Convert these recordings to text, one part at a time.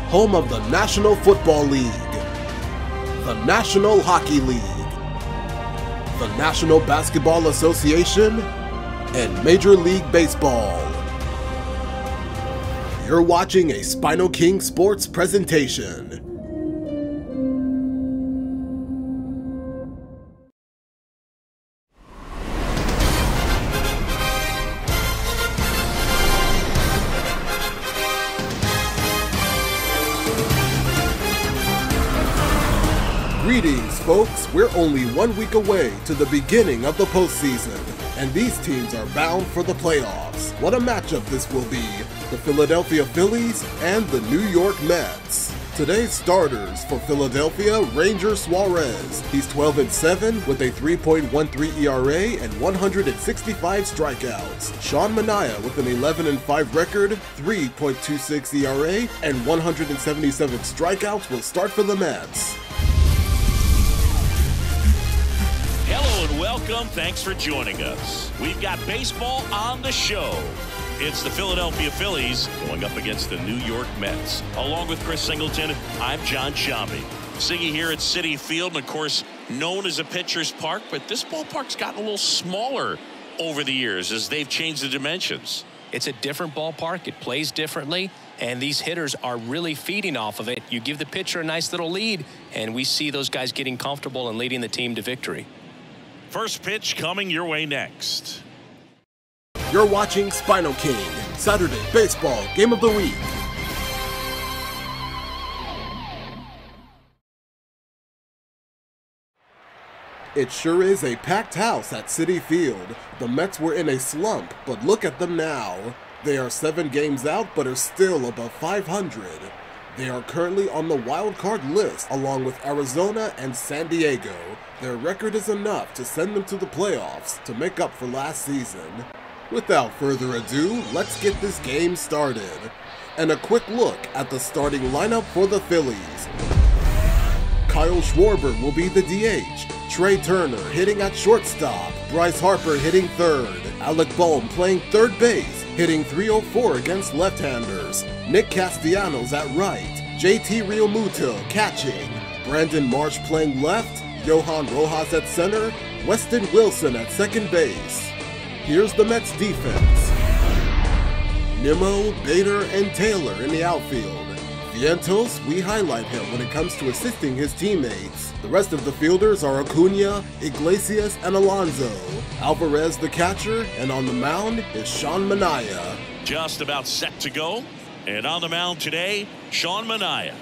home of the National Football League, the National Hockey League, the National Basketball Association, and Major League Baseball. You're watching a SpinoKing Sports presentation. Greetings, folks. We're only 1 week away to the beginning of the postseason, and these teams are bound for the playoffs. What a matchup this will be, the Philadelphia Phillies and the New York Mets. Today's starters for Philadelphia, Ranger Suarez. He's 12-7 with a 3.13 ERA and 165 strikeouts. Sean Manaea with an 11-5 record, 3.26 ERA, and 177 strikeouts will start for the Mets. Hello and welcome. Thanks for joining us. We've got baseball on the show. It's the Philadelphia Phillies going up against the New York Mets. Along with Chris Singleton, I'm John Shambi. Siggy here at Citi Field, and of course, known as a pitcher's park, but this ballpark's gotten a little smaller over the years as they've changed the dimensions. It's a different ballpark. It plays differently, and these hitters are really feeding off of it. You give the pitcher a nice little lead, and we see those guys getting comfortable and leading the team to victory. First pitch coming your way next. You're watching SpinoKing, Saturday Baseball Game of the Week. It sure is a packed house at Citi Field. The Mets were in a slump, but look at them now. They are 7 games out, but are still above 500. They are currently on the wild card list along with Arizona and San Diego. Their record is enough to send them to the playoffs to make up for last season. Without further ado, let's get this game started. And a quick look at the starting lineup for the Phillies. Kyle Schwarber will be the DH. Trey Turner hitting at shortstop. Bryce Harper hitting third. Alec Bohm playing third base, hitting .304 against left-handers. Nick Castellanos at right. JT Realmuto catching. Brandon Marsh playing left. Johan Rojas at center. Weston Wilson at second base. Here's the Mets defense. Nimmo, Bader, and Taylor in the outfield. Vientos, we highlight him when it comes to assisting his teammates. The rest of the fielders are Acuna, Iglesias, and Alonso. Alvarez the catcher, and on the mound is Sean Manaea. Just about set to go, and on the mound today, Sean Manaea.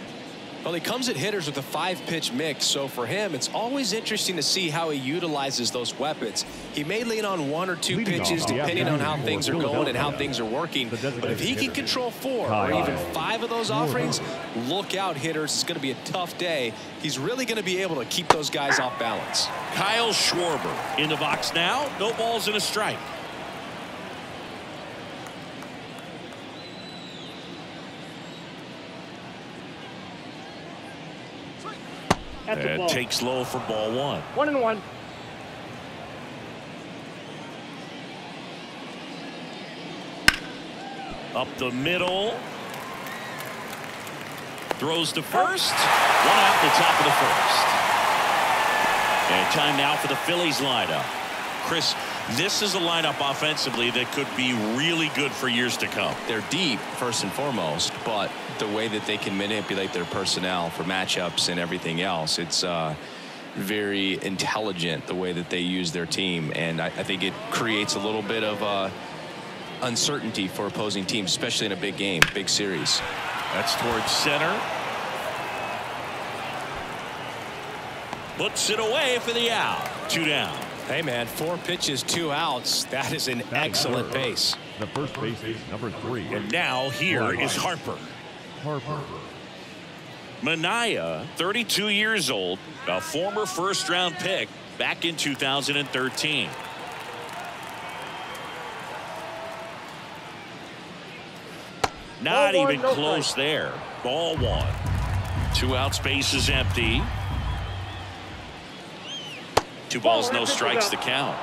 Well, he comes at hitters with a 5-pitch mix, so for him, it's always interesting to see how he utilizes those weapons. He may lean on 1 or 2 pitches depending on how things are going and how things are working, but if he can control 4 or even 5 of those offerings, look out, hitters. It's going to be a tough day. He's really going to be able to keep those guys off balance. Kyle Schwarber in the box now. No balls and a strike. And takes low for ball 1. 1-1. Up the middle. Throws to first. 1 out the top of the first. And time now for the Phillies lineup. Chris, this is a lineup offensively that could be really good for years to come. They're deep, first and foremost, but the way that they can manipulate their personnel for matchups and everything else, it's very intelligent the way that they use their team, and I think it creates a little bit of uncertainty for opposing teams, especially in a big game, big series. That's towards center. Puts it away for the out. 2 down. Hey man, 4 pitches, 2 outs. That is an excellent pace. The first base is number 3. And now here is Harper. Manaea, 32 years old, a former first-round pick back in 2013. Not even close there. Ball 1. 2 outs, base is empty. 2 balls, no strikes to count.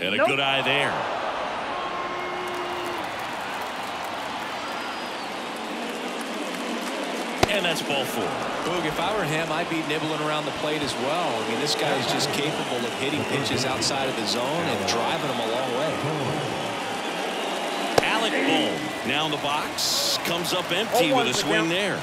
And a good eye there. And that's ball 4. Boog, if I were him, I'd be nibbling around the plate as well. I mean, this guy is just capable of hitting pitches outside of the zone and driving them a long way. Alec Bohm now in the box. Comes up empty with a swing there.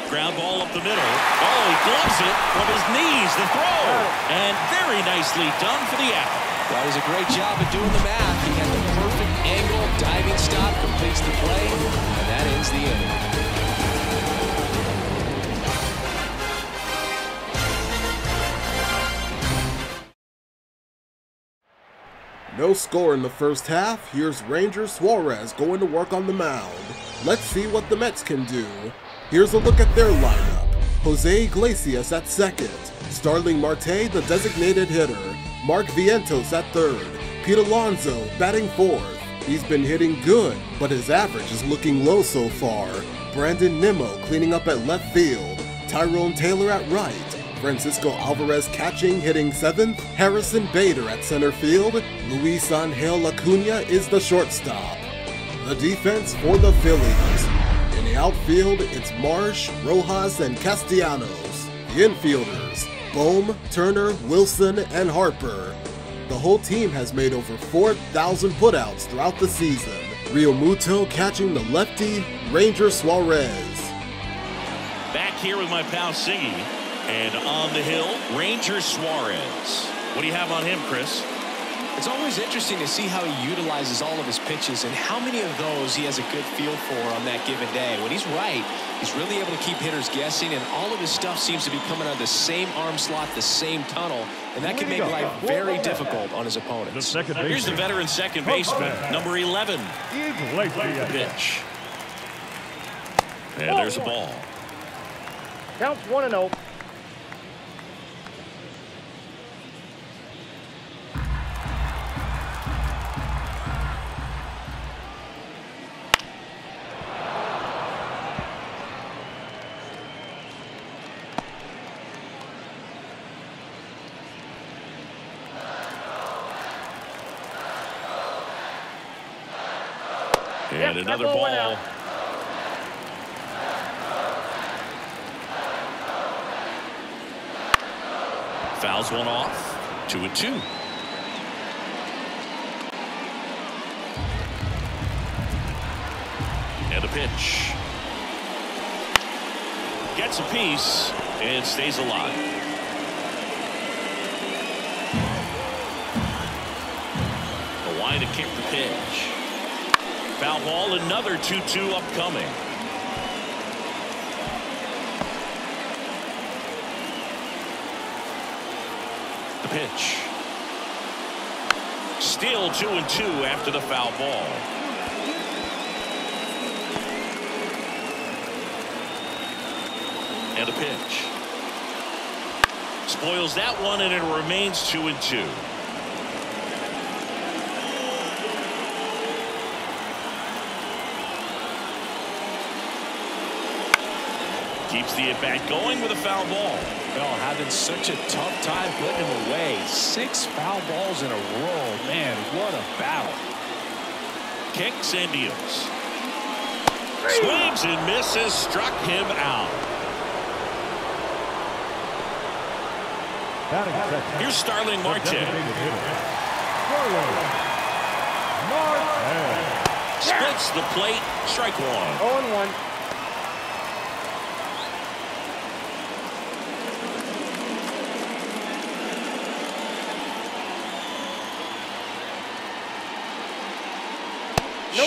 Ground ball up the middle. Oh, he gloves it from his knees. The throw. And very nicely done for the out. That was a great job of doing the math. He had the perfect angle, diving stop, completes the play, and that ends the inning. No score in the first half. Here's Ranger Suarez going to work on the mound. Let's see what the Mets can do. Here's a look at their lineup. Jose Iglesias at second. Starling Marte, the designated hitter. Mark Vientos at third. Pete Alonso batting fourth. He's been hitting good, but his average is looking low so far. Brandon Nimmo cleaning up at left field. Tyrone Taylor at right. Francisco Alvarez catching, hitting seventh. Harrison Bader at center field. Luis Angel Acuna is the shortstop. The defense for the Phillies. In the outfield, it's Marsh, Rojas, and Castellanos. The infielders, Bohm, Turner, Wilson, and Harper. The whole team has made over 4,000 putouts throughout the season. Real Muto catching the lefty, Ranger Suarez. Back here with my pal Siggy. And on the hill, Ranger Suarez. What do you have on him, Chris? It's always interesting to see how he utilizes all of his pitches and how many of those he has a good feel for on that given day. When he's right, he's really able to keep hitters guessing, and all of his stuff seems to be coming out of the same arm slot, the same tunnel, and that can make life very difficult on his opponents. Here's the veteran second baseman, number 11. Pitch. And there's a ball. Counts 1-0. And another ball. Fouls one off. 2-2. And a pitch. Gets a piece and stays alive. The line to kick the pitch. Foul ball, another 2-2 upcoming. The pitch. Still 2-2 after the foul ball. And a pitch. Spoils that one, and it remains 2-2. Keeps the at-bat going with a foul ball. Well, having such a tough time putting him away. 6 foul balls in a row. Man, what a battle. Kicks and deals. Swings and misses. Struck him out. Here's Starling Marte. Splits the plate. Strike one. 0-1.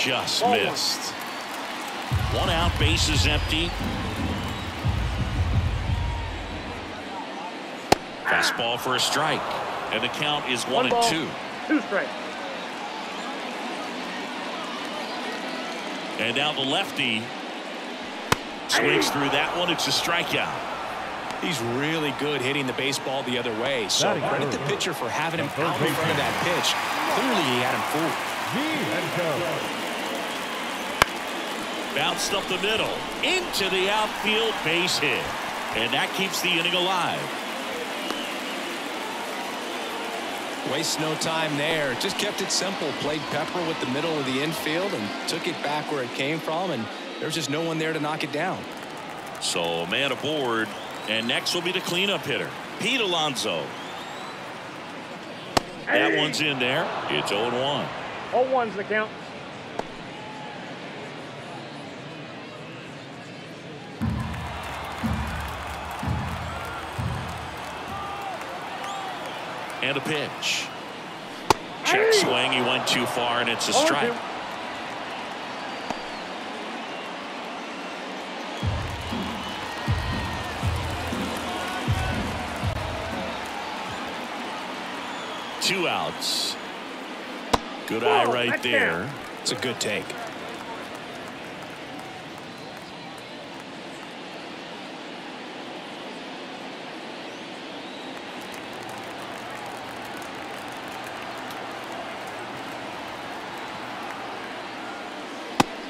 Just missed. One out, bases empty. Fastball for a strike, and the count is 1-2. 2 strikes. And now the lefty swings through that one. It's a strikeout. He's really good hitting the baseball the other way. So credit the pitcher for having him out in front of that pitch. Clearly he had him fooled. Bounced up the middle into the outfield, base hit, and that keeps the inning alive. Waste no time there. Just kept it simple. Played pepper with the middle of the infield and took it back where it came from, and there's just no one there to knock it down. So a man aboard, and next will be the cleanup hitter, Pete Alonso. That one's in there. It's 0-1. 0-1's the count. And a pitch. Check swing. He went too far, and it's a strike. Two outs. Good eye right there. It's a good take.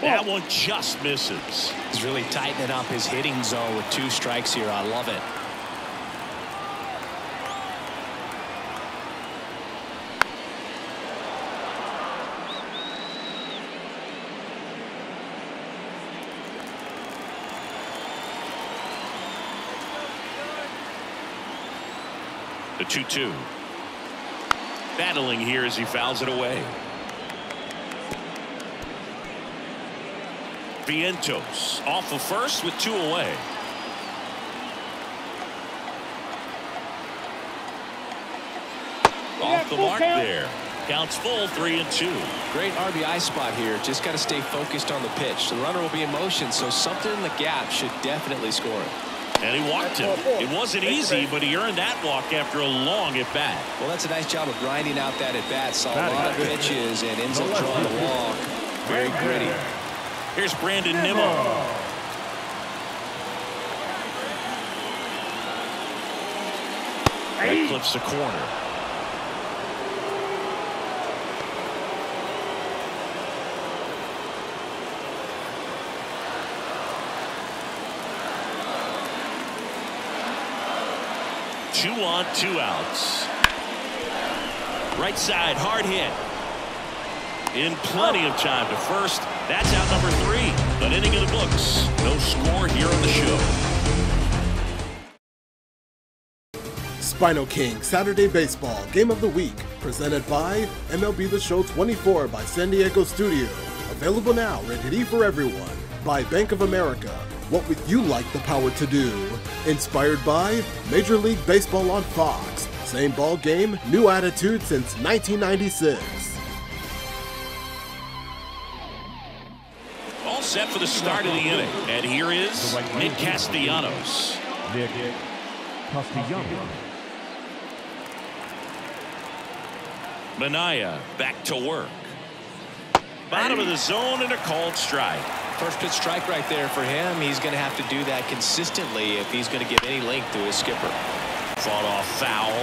That one just misses. He's really tightening up his hitting zone with 2 strikes here. I love it. The 2-2. Battling here as he fouls it away. Vientos off of first with 2 away. Off the mark there. Counts full, 3-2. Great RBI spot here. Just got to stay focused on the pitch. The runner will be in motion, so something in the gap should definitely score it. And he walked him. It wasn't easy, but he earned that walk after a long at-bat. Well, that's a nice job of grinding out that at-bat. Saw a lot of pitches and ends up drawing the walk. Very gritty. Here's Brandon Nimmo. That clips the corner. Two on, 2 outs. Right side, hard hit. In plenty of time to first. That's out number 3. An inning in the books. No score here on the show. SpinoKing Saturday Baseball Game of the Week, presented by MLB The Show 24 by San Diego Studio. Available now, rated E for everyone. By Bank of America. What would you like the power to do? Inspired by Major League Baseball on Fox. Same ball game, new attitude since 1996. All set for the start of the inning. And here is Nick Castellanos. Nick Castellanos. Minaya back to work. Bottom of the zone and a called strike. First pitch strike right there for him. He's going to have to do that consistently if he's going to give any length to his skipper. Fought off foul.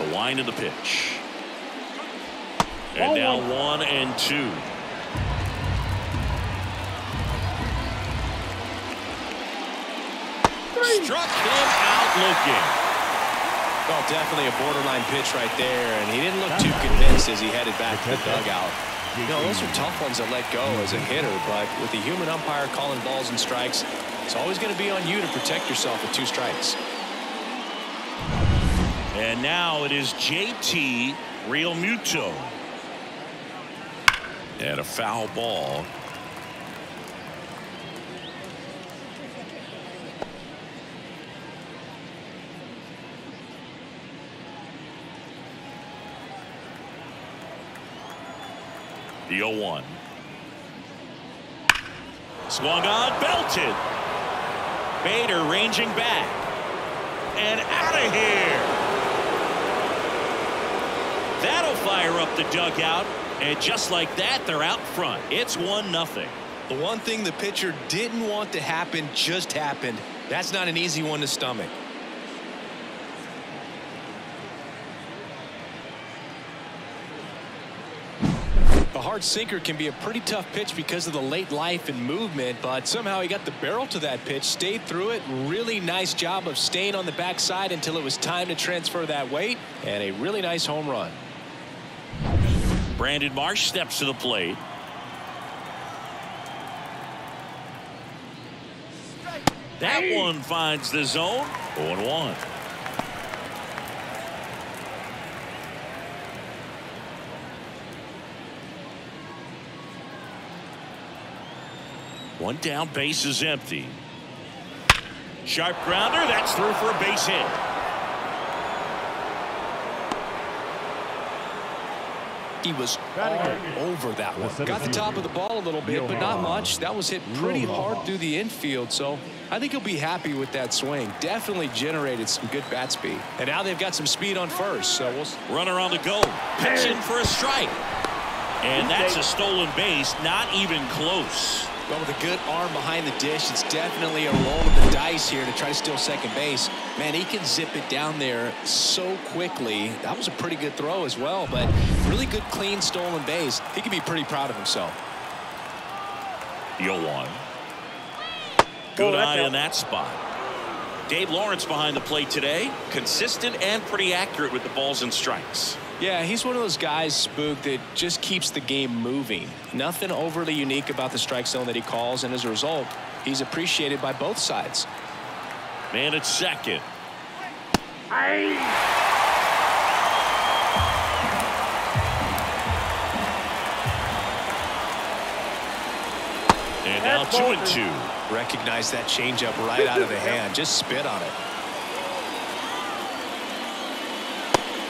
The wind of the pitch. And now 1-2. Struck him out looking. Well, definitely a borderline pitch right there, and he didn't look too convinced as he headed back to the dugout. You know, those are tough ones to let go as a hitter, but with the human umpire calling balls and strikes, it's always going to be on you to protect yourself with 2 strikes. And now it is JT Realmuto. And a foul ball. The 0-1. Swung on, belted. Bader ranging back. And out of here. That'll fire up the dugout. And just like that, they're out front. It's 1-0. The one thing the pitcher didn't want to happen just happened. That's not an easy one to stomach. A hard sinker can be a pretty tough pitch because of the late life and movement, but somehow he got the barrel to that pitch, stayed through it. Really nice job of staying on the backside until it was time to transfer that weight, and a really nice home run. Brandon Marsh steps to the plate. That one finds the zone. 0-1. One down, base is empty. Sharp grounder, that's through for a base hit. He was all over that one. Got the top of the ball a little bit, but not much. That was hit pretty hard through the infield, so I think he'll be happy with that swing. Definitely generated some good bat speed. And now they've got some speed on first, so we'll... Runner on the go. Pitching for a strike. And that's a stolen base, not even close. Well, with a good arm behind the dish, it's definitely a roll of the dice here to try to steal second base. Man, he can zip it down there so quickly. That was a pretty good throw as well, but really good, clean, stolen base. He can be pretty proud of himself. 0-1. Good eye in that spot. Dave Lawrence behind the plate today. Consistent and pretty accurate with the balls and strikes. Yeah, he's one of those guys, Spook, that just keeps the game moving. Nothing overly unique about the strike zone that he calls, and as a result, he's appreciated by both sides. Man at second. And now 2-2. Recognize that changeup right out of the hand. Just spit on it.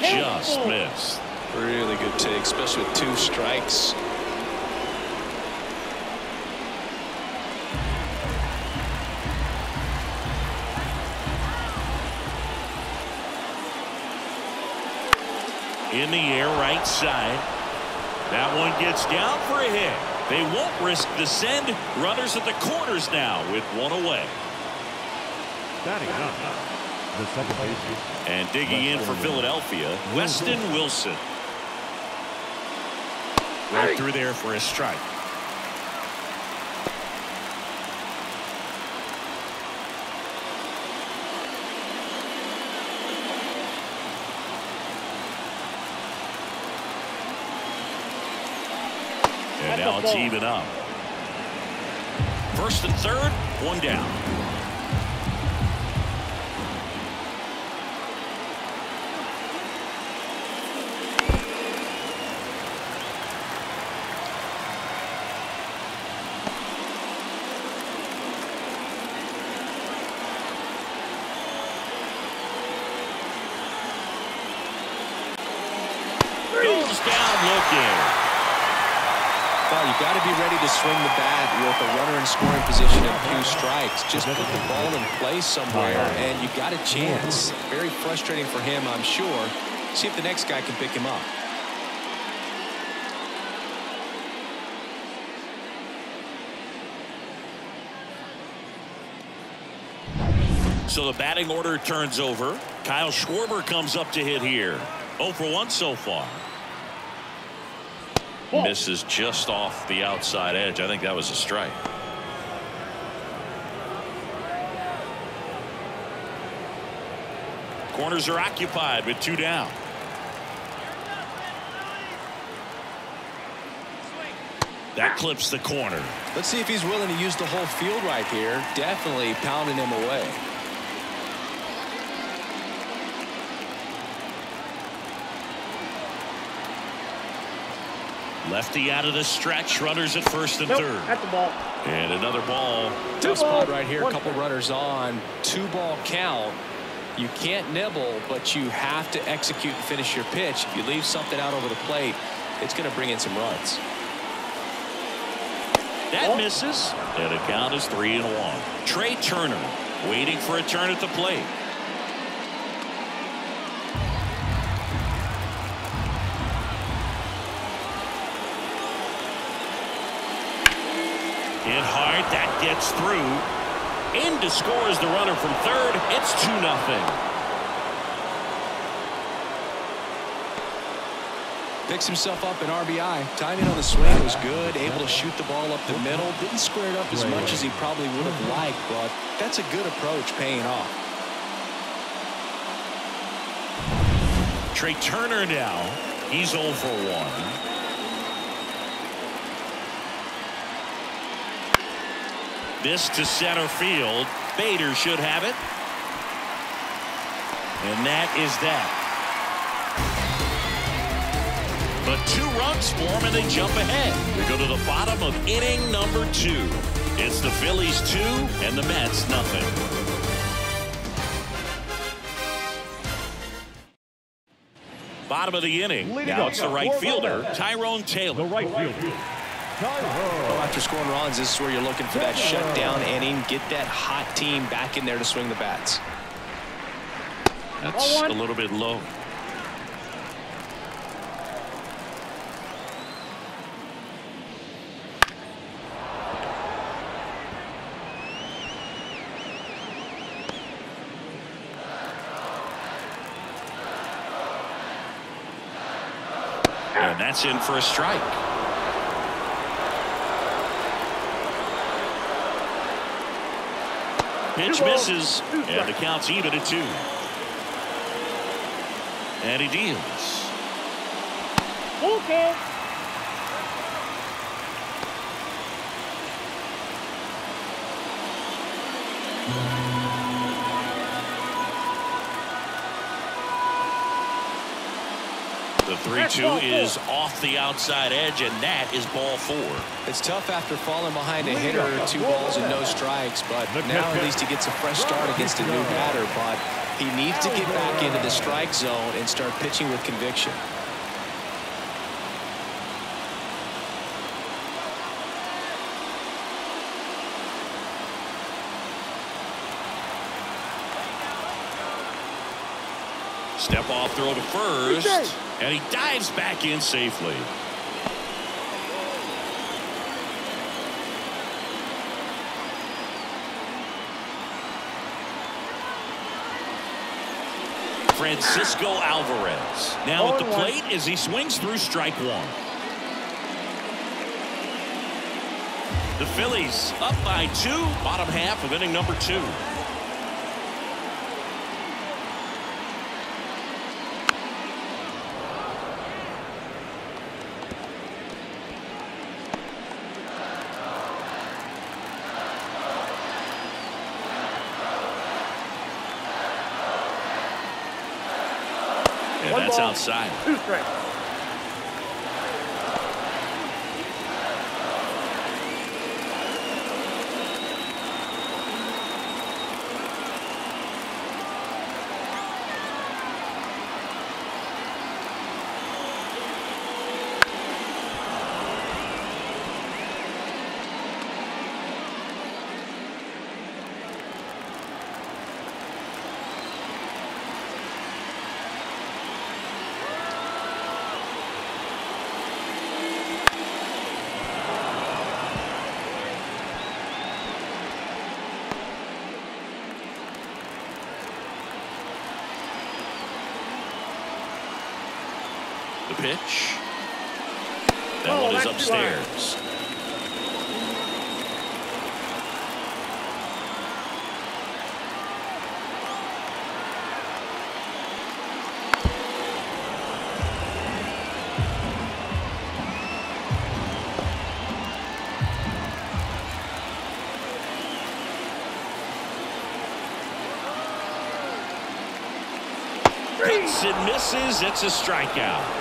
Just missed. Really good take, especially with 2 strikes. In the air, right side. That one gets down for a hit. They won't risk the send. Runners at the corners now with 1 away. Batting up, the second baseman. And digging in for Philadelphia, Weston Wilson. Right through there for a strike. And now it's even up. First and third, 1 down. Goes down looking. Well, you got to be ready to swing the bat with a runner in scoring position and 2 strikes. Just put the ball in place somewhere, and you got a chance. Very frustrating for him, I'm sure. See if the next guy can pick him up. So the batting order turns over. Kyle Schwarber comes up to hit here. 0 for 1 so far. Misses just off the outside edge. I think that was a strike. Corners are occupied with 2 down. That clips the corner. Let's see if he's willing to use the whole field right here. Definitely pounding him away. Lefty out of the stretch. Runners at first and third. That's the ball. And another ball. Tough spot right here. A couple runners on. 2-ball count. You can't nibble, but you have to execute and finish your pitch. If you leave something out over the plate, it's going to bring in some runs. That misses. And the count is 3-1. Trey Turner waiting for a turn at the plate. Hit hard, that gets through. In to score is the runner from third. It's 2-0. Picks himself up an RBI. Timing on the swing was good. Able to shoot the ball up the middle. Didn't square it up as much as he probably would have liked, but that's a good approach paying off. Trey Turner now. He's 0 for 1. This to center field. Bader should have it. And that is that. But 2 runs for them, and they jump ahead. We go to the bottom of inning number 2. It's the Phillies 2 and the Mets nothing. Bottom of the inning. Now it's the right fielder, Tyrone Taylor. The right fielder. Well, after scoring runs, this is where you're looking for that shutdown inning. Get that hot team back in there to swing the bats. That's a little bit low. And that's in for a strike. Pitch misses, and the count's even at 2. And he deals. Okay. The 3-2 is off the outside edge, and that is ball 4. It's tough after falling behind a hitter, 2 balls and no strikes, but now at least he gets a fresh start against a new batter. But he needs to get back into the strike zone and start pitching with conviction. Step off throw to first, and he dives back in safely. Francisco Alvarez now at the plate as he swings through strike 1. The Phillies up by 2, bottom half of inning number 2. And that's outside. 2 strikes. The pitch. That one is upstairs. Hits and misses. It's a strikeout.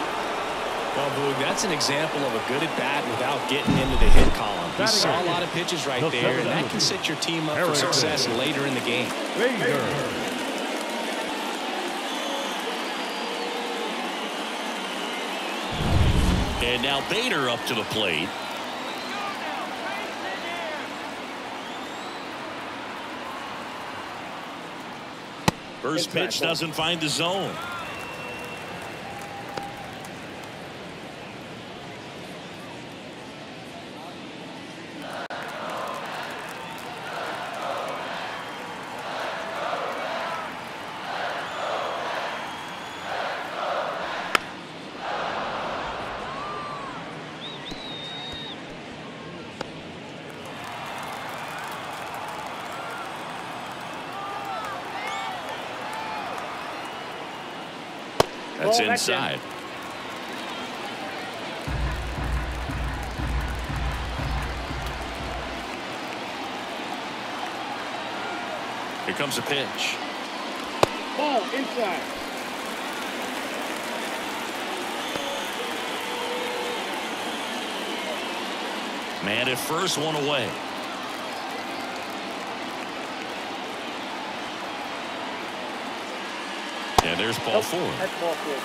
Well, Boog, that's an example of a good at-bat without getting into the hit column. He saw a lot of pitches right there, and that can set your team up for success later in the game. And now Bader up to the plate. First pitch doesn't find the zone. It's inside. Here comes a pitch. Ball inside. Man at first, one away. And there's ball four. That's ball four.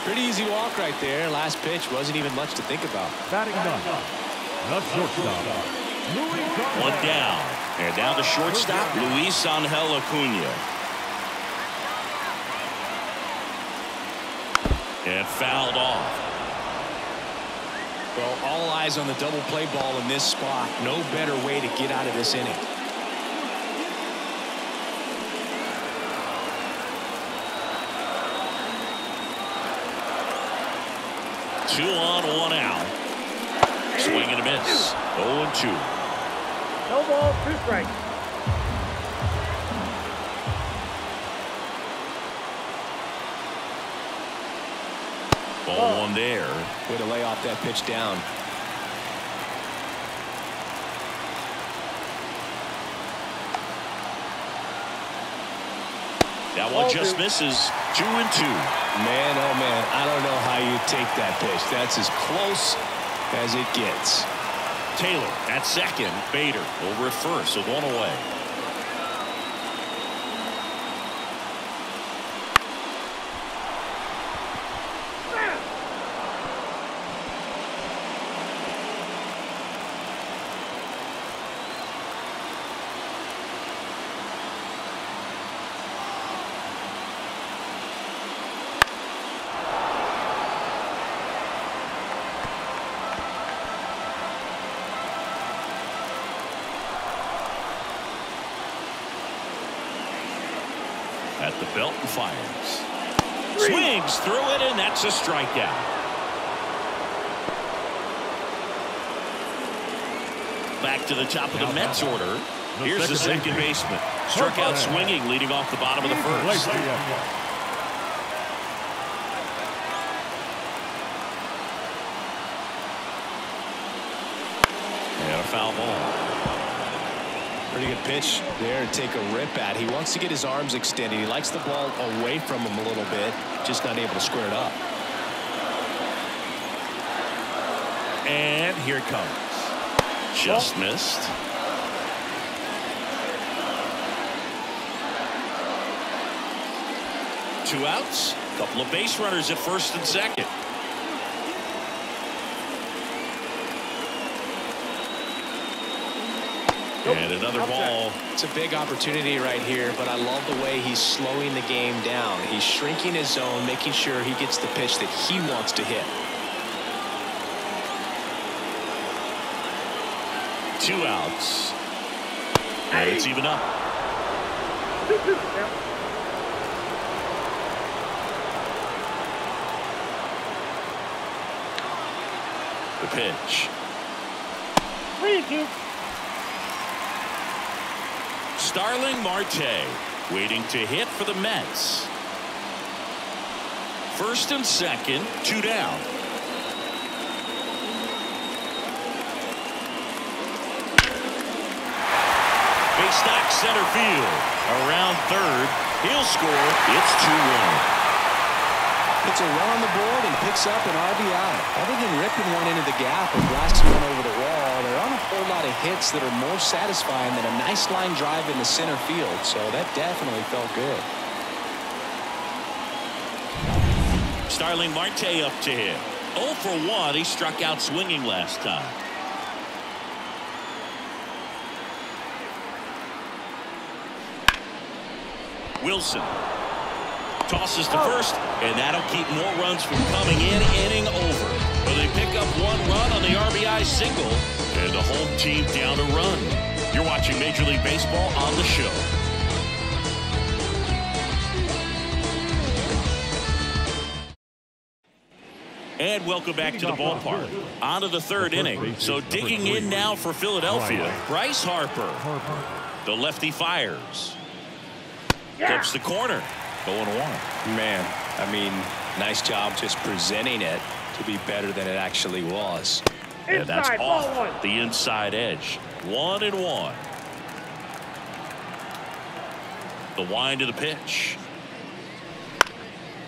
Pretty easy walk right there. Last pitch wasn't even much to think about. Batting ninth, the shortstop, One down. And down to shortstop, Luis Angel Acuna. And fouled off. Well, all eyes on the double play ball in this spot. No better way to get out of this inning. Two on, one out. Swing and a miss. 0-2. No ball, 2 strikes. Ball one there. Way to lay off that pitch down. That one just misses. 2-2. Man, oh man, I don't know how you take that pitch. That's as close as it gets. Taylor at second. Bader over at first with one away. At the belt and fires. Swings through it, and that's a strikeout. Back to the top of the Mets order. Here's the second baseman. Struck out swinging, leading off the bottom of the first. And a foul ball. Pretty good pitch there to take a rip at. He wants to get his arms extended. He likes the ball away from him a little bit, just not able to square it up. And here it comes. Just missed. Two outs. Couple of base runners at first and second. And another ball. It's a big opportunity right here, but I love the way he's slowing the game down. He's shrinking his zone, making sure he gets the pitch that he wants to hit. Two outs. And it's even up. The pitch. 3-2. Starling Marte waiting to hit for the Mets. First and second, 2 down. Big stack center field. Around third. He'll score. It's 2-1. Puts a run on the board and picks up an RBI. Other than ripping one into the gap or blasting one over the wall, there aren't a whole lot of hits that are more satisfying than a nice line drive in the center field. So that definitely felt good. Starling Marte up to hit. 0 for 1. He struck out swinging last time. Wilson tosses to first, and that'll keep more runs from coming in. Inning over. But they pick up 1 run on the RBI single, and the home team down a run. You're watching Major League Baseball on the show. And welcome back to the ballpark. On to the third inning. So digging in now for Philadelphia, Bryce Harper. The lefty fires. Clips the corner. 0-1. Man, I mean, nice job just presenting it to be better than it actually was. And that's Inside, off ball 1. the inside edge. 1-1. The wind of the pitch.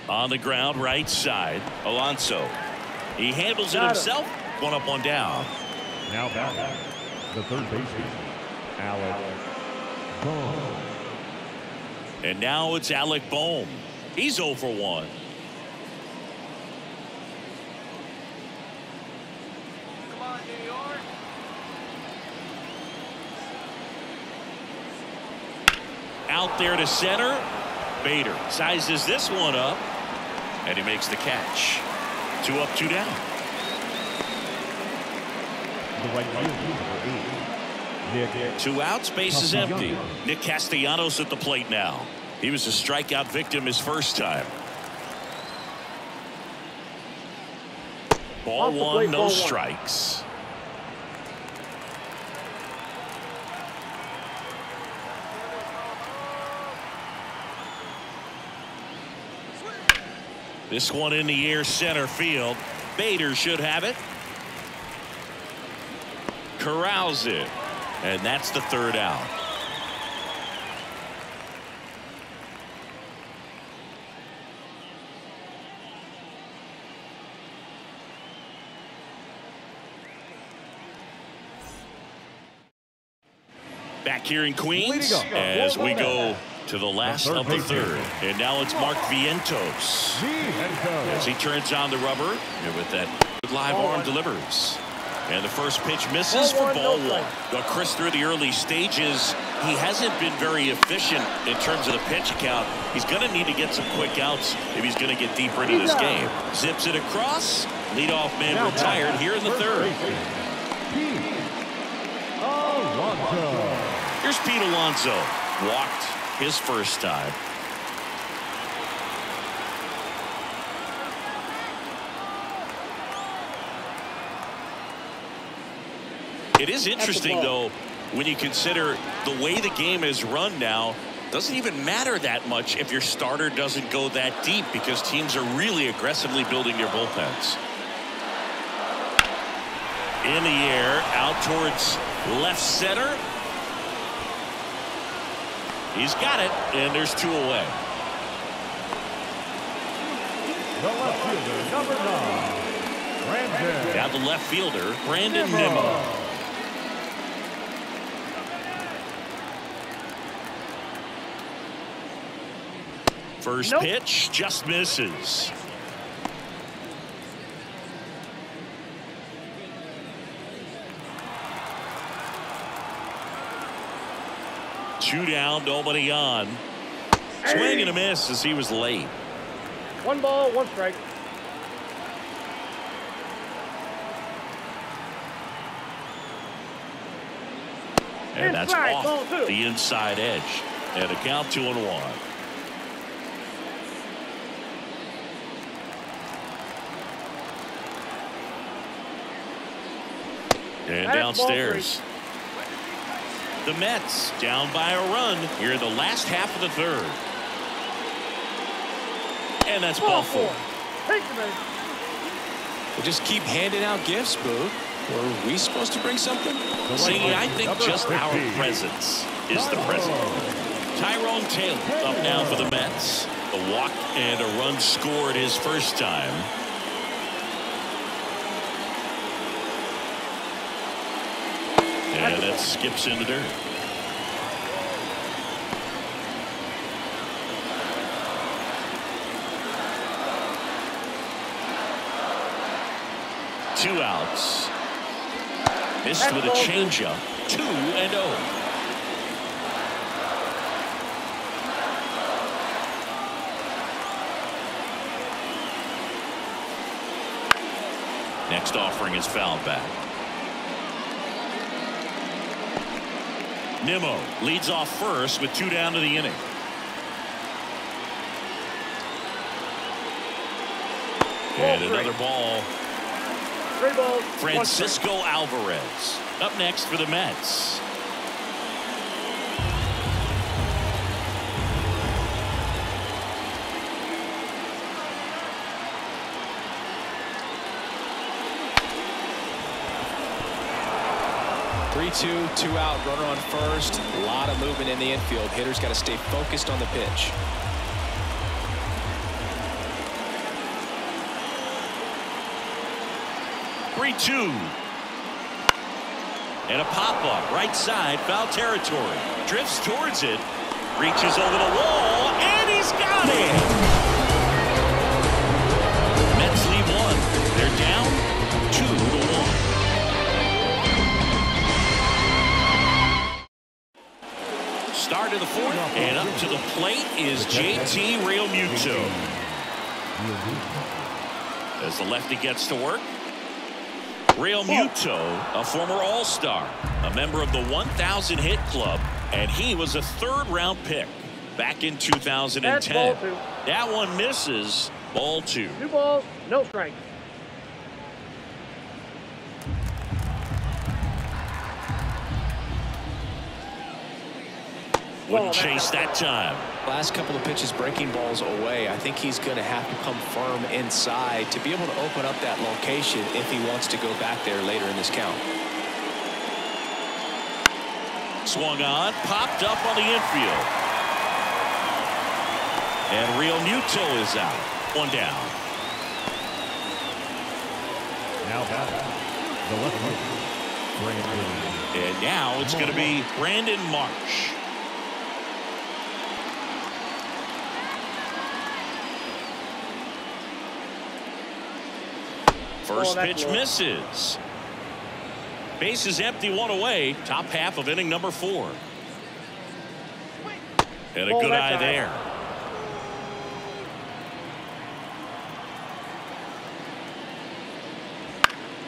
On the ground, right side. Alonso. He handles it himself. 1 up, 1 down. Now back, the third baseman, Alec Bohm. And now it's Alec Bohm. He's 0 for 1. Come on, New York. Out there to center. Bader sizes this one up. And he makes the catch. 2 up, 2 down. The right fielder, Nick. 2 outs, base is empty. Nick Castellanos at the plate now. He was a strikeout victim his first time. Ball 1, no strikes. This one in the air, center field. Bader should have it. Corrals it. And that's the 3rd out. Back here in Queens as we go to the last of the 3rd. And now it's Mark Vientos as he turns on the rubber and with that live arm delivers. And the first pitch misses for ball 1. Well, Chris, through the early stages, he hasn't been very efficient in terms of the pitch count. He's going to need to get some quick outs if he's going to get deeper into this game. Zips it across. Leadoff man retired here in the 3rd. Here's Pete Alonso. Walked his first time. It is interesting, though, when you consider the way the game is run now. Doesn't even matter that much if your starter doesn't go that deep because teams are really aggressively building their bullpens. In the air, out towards left center. He's got it, and there's 2 away. The left fielder, number 9, Brandon. Now the left fielder, Brandon Nimmo. First pitch just misses. Two down, nobody on. Swing and a miss as he was late. 1 ball, 1 strike. And that's Inside, off ball 2. the inside edge. And a count 2-1. And downstairs. The Mets down by a run here in the last half of the 3rd. And that's ball 4. We'll just keep handing out gifts, Boo. Were we supposed to bring something? See, I think just our presence is the present. Tyrone Taylor up now for the Mets. A walk and a run scored his first time. And that skips in the dirt. Two outs. Missed with a changeup. 2-0. Next offering is fouled back. Nimmo leads off first with 2 down to the inning. And another ball. 3 balls. Francisco Alvarez up next for the Mets. 3-2, 2 out, runner on first. A lot of movement in the infield. Hitter's got to stay focused on the pitch. And a pop-up, right side, foul territory. Drifts towards it, reaches over the wall, and he's got it! Mets lead 1. They're down 2-1. Start of the 4th, and up to the plate is JT Realmuto. As the lefty gets to work. Realmuto, a former All-Star, a member of the 1,000 hit club, and he was a 3rd-round pick back in 2010. Ball 2. That one misses. Ball 2. 2 balls, no strikes. Wouldn't chase that time. Last couple of pitches breaking balls away. I think he's going to have to come firm inside to be able to open up that location if he wants to go back there later in this count. Swung on, popped up on the infield. And Realmuto is out. 1 down. Now batting, the left fielder, Brandon. And now it's going to be Brandon Marsh. First pitch misses. Base is empty, 1 away. Top half of inning number 4. And a good eye there.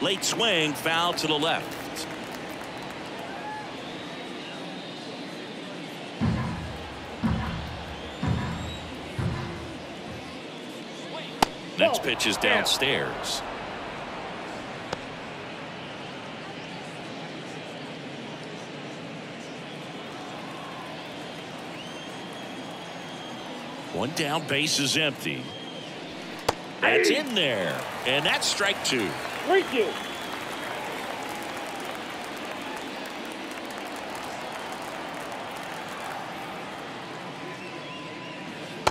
Late swing, foul to the left. Next pitch is downstairs. One down, base is empty. That's in there. And that's strike 2. Thank you.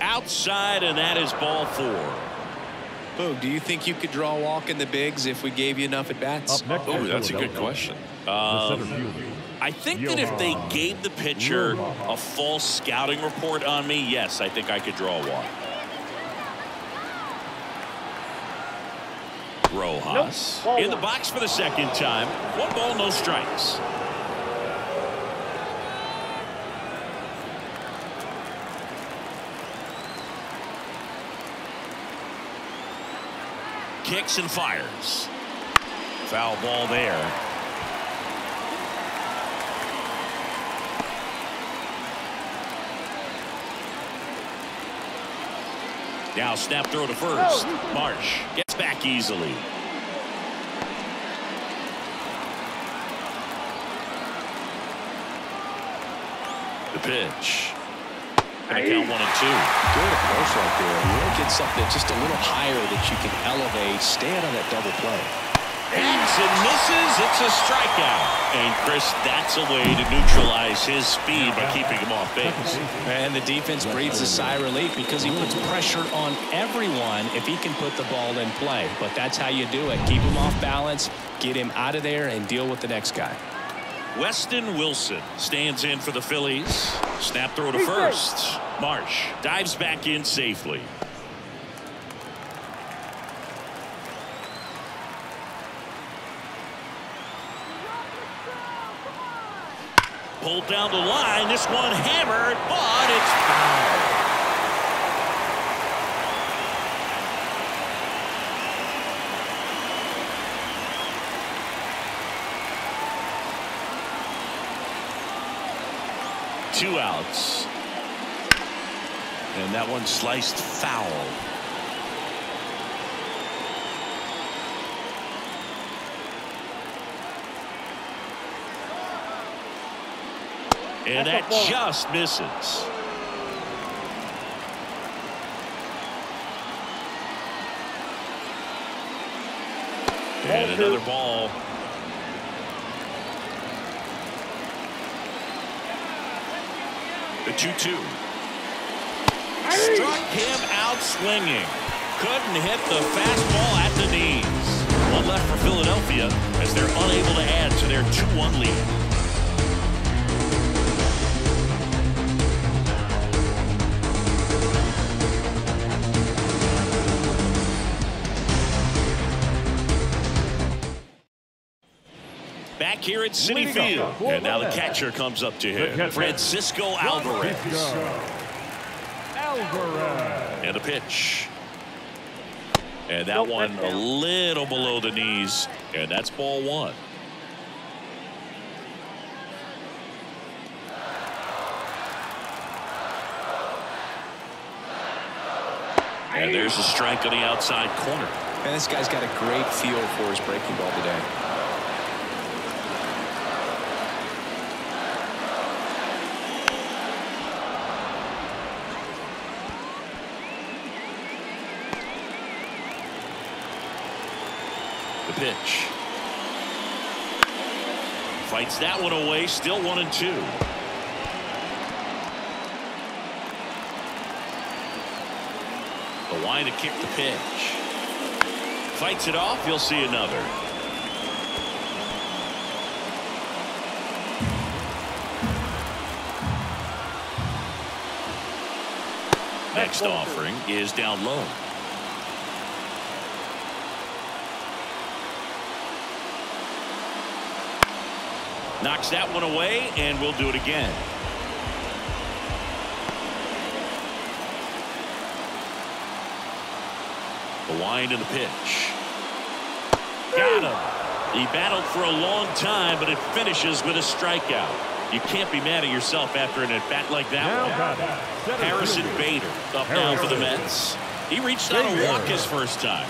Outside, and that is ball 4. Boog, do you think you could draw a walk in the bigs if we gave you enough at bats? Oh, that's a good question. I think that if they gave the pitcher a false scouting report on me, yes, I think I could draw a walk. Rojas in the box for the 2nd time. 1 ball, no strikes. Kicks and fires. Foul ball there. Now snap throw to first. Marsh gets back easily. The pitch. Gonna count 1 and 2. Good approach right there. You want to get something just a little higher that you can elevate. Stay out of that double play. Hangs and misses. It's a strikeout. And Chris, that's a way to neutralize his speed by keeping him off base. And the defense breathes a sigh of relief because he puts pressure on everyone if he can put the ball in play. But that's how you do it. Keep him off balance, get him out of there, and deal with the next guy. Weston Wilson stands in for the Phillies. Snap throw to first. Marsh dives back in safely. Pulled down the line. This one hammered, but it's foul. Two outs. And that one sliced foul. And that just misses. And another ball. The 2-2. Struck him out swinging. Couldn't hit the fastball at the knees. One left for Philadelphia as they're unable to add to their 2-1 lead. Back here at Citi Field. And now the catcher comes up to him. Francisco Alvarez. And a pitch. And that one a little below the knees. And that's ball one. And there's a strike on the outside corner. And this guy's got a great feel for his breaking ball today. The pitch. Fights that one away. Still 1-2. The line to kick the pitch. Fights it off. You'll see another. Next offering is down low. Knocks that one away, and we'll do it again. The wind and the pitch. Got him. He battled for a long time, but it finishes with a strikeout. You can't be mad at yourself after an at-bat like that one. Harrison Bader up now for the Mets. He reached out and walked his first time.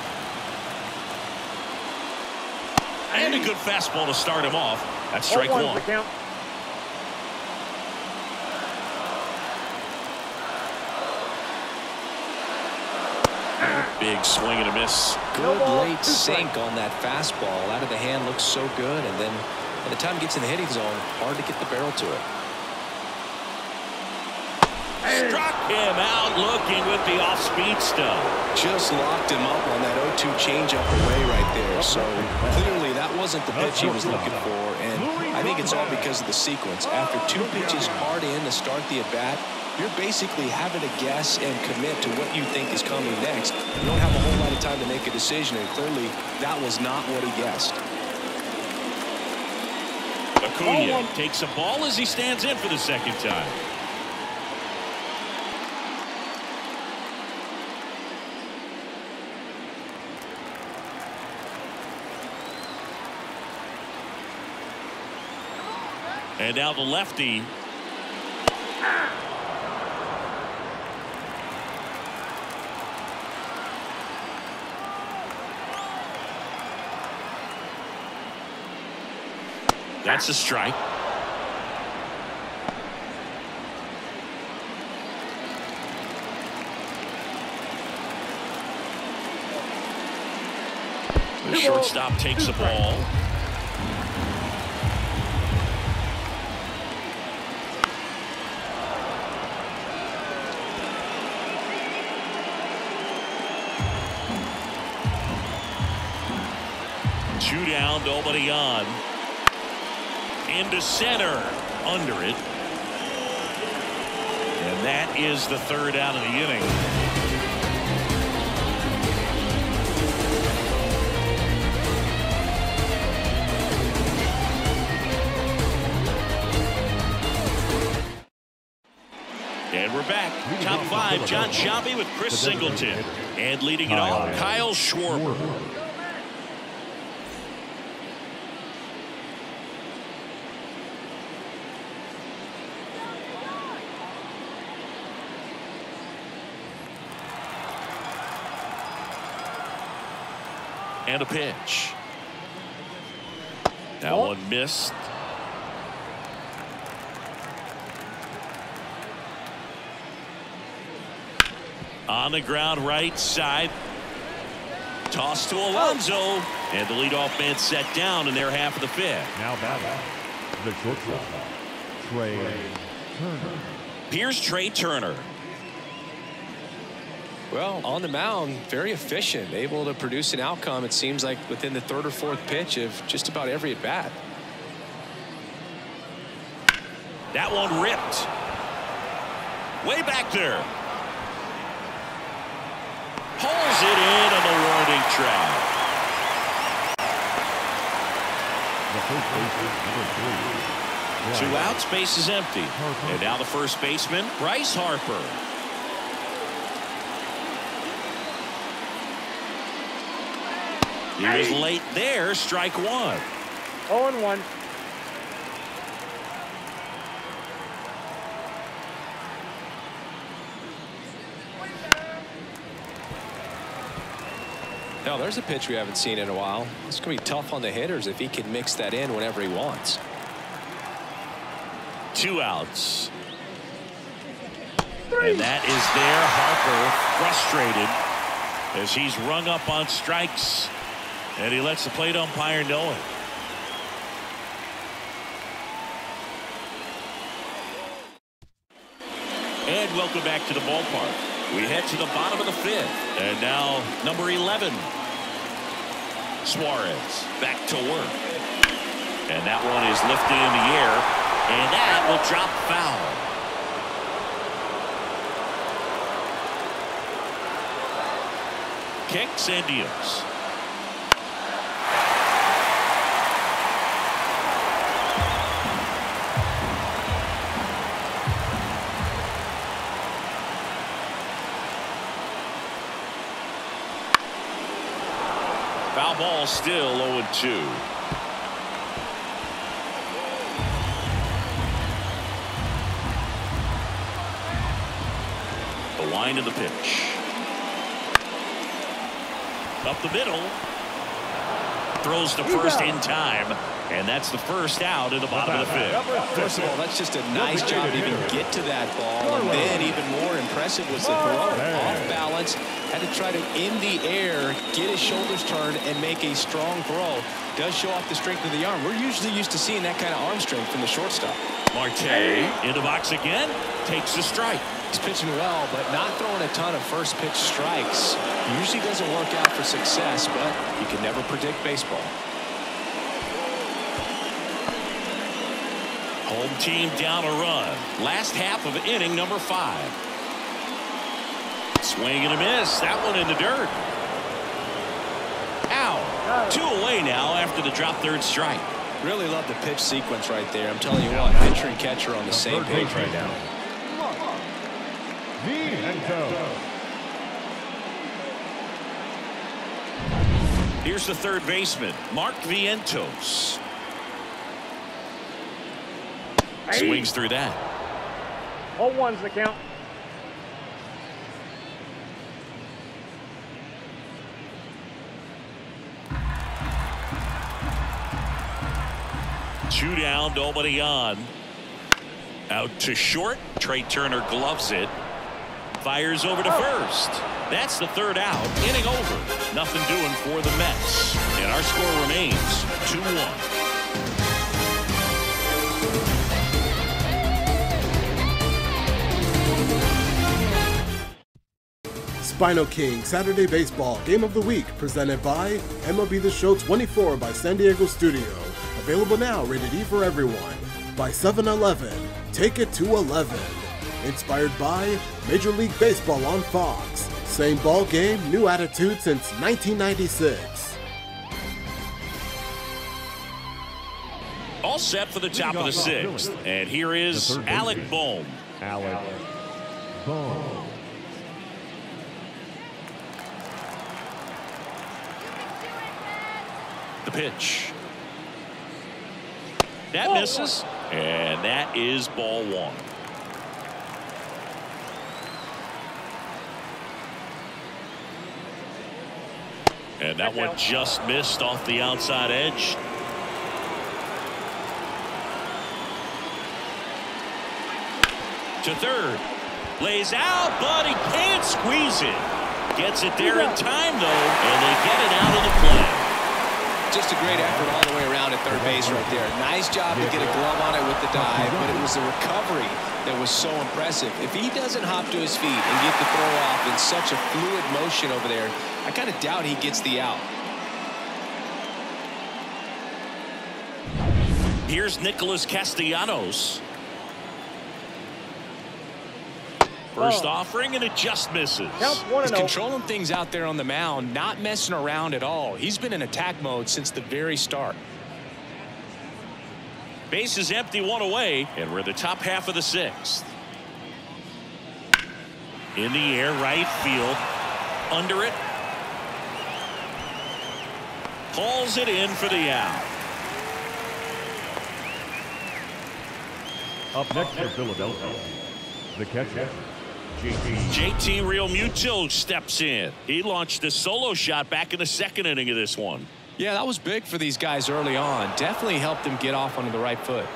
And a good fastball to start him off. That's strike one. Big swing and a miss. Good late sink on that fastball. Out of the hand looks so good. And then by the time it gets in the hitting zone, hard to get the barrel to it. Struck him out looking with the off-speed stuff. Just locked him up on that 0-2 changeup away right there. So clearly that wasn't the pitch he was looking for. And I think it's all because of the sequence. After two pitches hard in to start the at-bat, you're basically having to guess and commit to what you think is coming next. You don't have a whole lot of time to make a decision, and clearly that was not what he guessed. Acuna takes a ball as he stands in for the second time. And now the lefty. That's a strike. The shortstop takes the ball. Two down, nobody on. Into center, under it. And that is the third out of the inning. And we're back. Top five, John Sciambi with Chris Singleton. And leading it off, Kyle Schwarber. And a pitch. That one missed. On the ground, right side. Toss to Alonso. And the leadoff man set down in their half of the fifth. Now batting, the shortstop, Trey Turner. Here's Trey Turner. Well, on the mound, very efficient, able to produce an outcome, it seems like, within the third or fourth pitch of just about every at-bat. That one ripped. Way back there. Pulls it in on the warning track. Two outs, base is empty. And now the first baseman, Bryce Harper. He was late there, strike one. 0-1. Now, there's a pitch we haven't seen in a while. It's going to be tough on the hitters if he can mix that in whenever he wants. 2 outs. And that is there. Harper frustrated as he's rung up on strikes. And he lets the plate umpire know it. And welcome back to the ballpark. We head to the bottom of the 5th. And now number 11. Suarez back to work. And that one is lifted in the air. And that will drop foul. Kicks and deals. Foul ball, still 0-2. The line of the pitch. Up the middle. Throws to first in time. And that's the first out in the bottom of the 5th. First of all, that's just a nice job to even get to that ball. And then even more impressive was the throw. Off balance. Had to try to, in the air, get his shoulders turned and make a strong throw. Does show off the strength of the arm. We're usually used to seeing that kind of arm strength from the shortstop. Marte in the box again. Takes the strike. He's pitching well, but not throwing a ton of first pitch strikes. Usually doesn't work out for success, but you can never predict baseball. Home team down a run. Last half of inning number 5. Swing and a miss. That one in the dirt. Out. 2 away now after the drop third strike. Really love the pitch sequence right there. I'm telling you what, pitcher and catcher on the same page right now. Here's the third baseman, Mark Vientos. Swings through that. 0-1's the count. Two down, nobody on. Out to short. Trey Turner gloves it. Fires over to first. That's the third out. Inning over. Nothing doing for the Mets. And our score remains 2-1. SpinoKing Saturday Baseball Game of the Week presented by MLB The Show 24 by San Diego Studio. Available now, rated E for everyone. By 7-Eleven, take it to 11. Inspired by Major League Baseball on Fox. Same ball game, new attitude since 1996. All set for the top of the 6th. And here is Alec Bohm. Alec Bohm. The pitch. That misses. And that is ball 1. And that one just missed off the outside edge. To third. Lays out, but he can't squeeze it. Gets it there in time, though, and they get it out of the play. Just just a great effort all the way around at third base right there. Nice job to get a glove on it with the dive, but it was the recovery that was so impressive. If he doesn't hop to his feet and get the throw off in such a fluid motion over there, I kind of doubt he gets the out. Here's Nicholas Castellanos. First offering, and it just misses. He's controlling things out there on the mound, not messing around at all. He's been in attack mode since the very start. Base is empty, one away, and we're in the top half of the sixth. In the air, right field. Under it. Pulls it in for the out. Up next for Philadelphia, the catcher, JT Realmuto steps in. He launched a solo shot back in the second inning of this one. Yeah, that was big for these guys early on. Definitely helped them get off onto the right foot.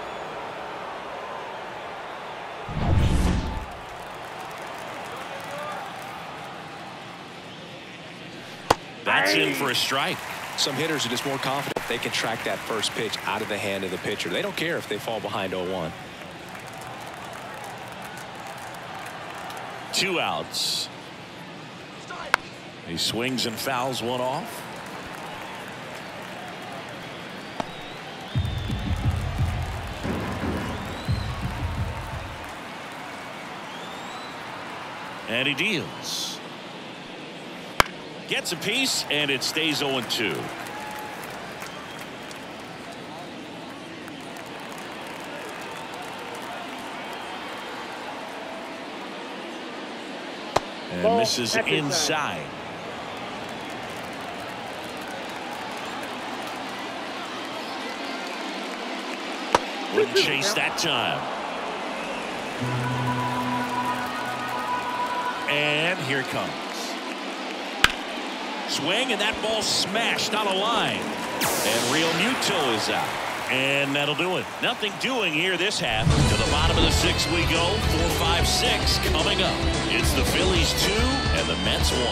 That's in for a strike. Some hitters are just more confident they can track that first pitch out of the hand of the pitcher. They don't care if they fall behind 0-1. 2 outs. He swings and fouls one off. And he deals. Gets a piece, and it stays 0-2. And misses inside. Wouldn't chase that time. And here it comes. Swing, and that ball smashed on a line. And Realmuto is out. And that'll do it. Nothing doing here this half. To the bottom of the sixth we go. 4, 5, 6 coming up. It's the Phillies 2 and the Mets 1.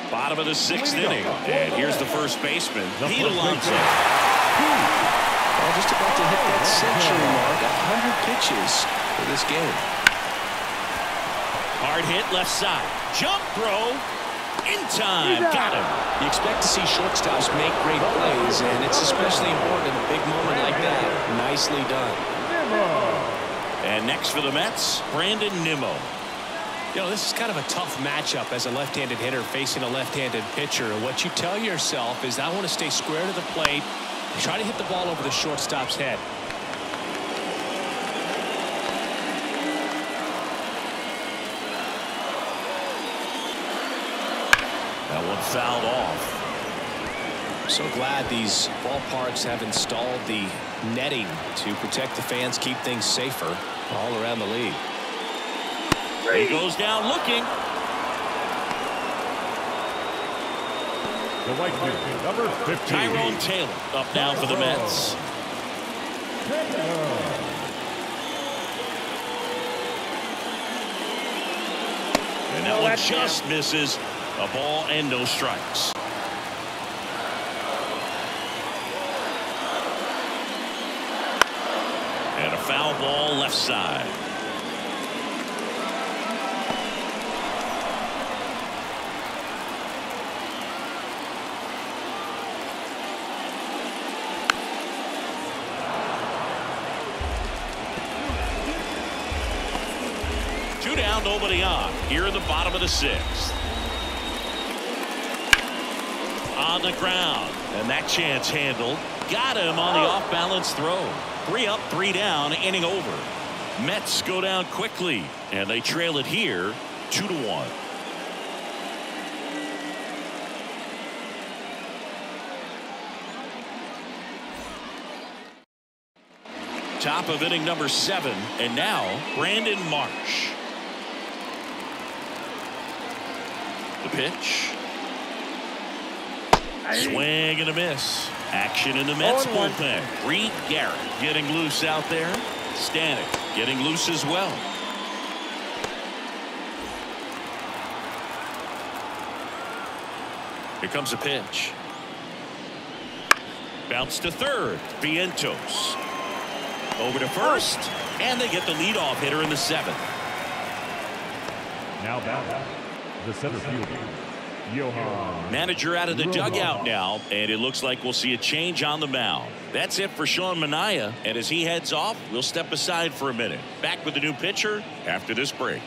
Bottom of the sixth inning. And here's the first baseman, Pete Alonso. Well, just about to hit that century mark. 100 pitches for this game. Hard hit left side. Jump throw. In time. Got him. You expect to see shortstops make great plays, and it's especially important in a big moment like that. Nicely done. And next for the Mets, Brandon Nimmo. You know, this is kind of a tough matchup as a left-handed hitter facing a left-handed pitcher. What you tell yourself is, I want to stay square to the plate, try to hit the ball over the shortstop's head. That one fouled off. So glad these ballparks have installed the netting to protect the fans, keep things safer all around the league. He goes down looking. the right field, number 15. Tyrone Taylor up now for the Mets. And that one just misses. A ball and no strikes. And a foul ball left side. Two down, nobody on. Here in the bottom of the sixth. On the ground, and that chance handled. Got him on the off-balance throw. 3 up, 3 down, inning over. Mets go down quickly, and they trail it here 2-1. Top of inning number 7, and now Brandon Marsh. The pitch. Swing and a miss. Action in the Mets bullpen. Reed Garrett getting loose out there. Stanek getting loose as well. Here comes a pitch. Bounce to third. Vientos. Over to first. And they get the leadoff hitter in the 7th. Now back, the center fielder, Johan. Manager out of the dugout now, and it looks like we'll see a change on the mound. That's it for Sean Manaea, and as he heads off, we'll step aside for a minute. Back with the new pitcher after this break.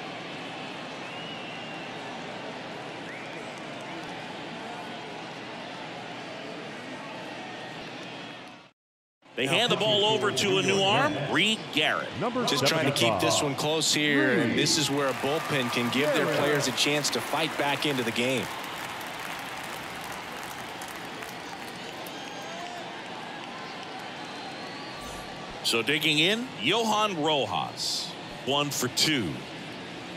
They hand the ball over to a new arm, Reed Garrett. Just trying to keep this one close here, and this is where a bullpen can give their players a chance to fight back into the game. So digging in, Johan Rojas, 1 for 2.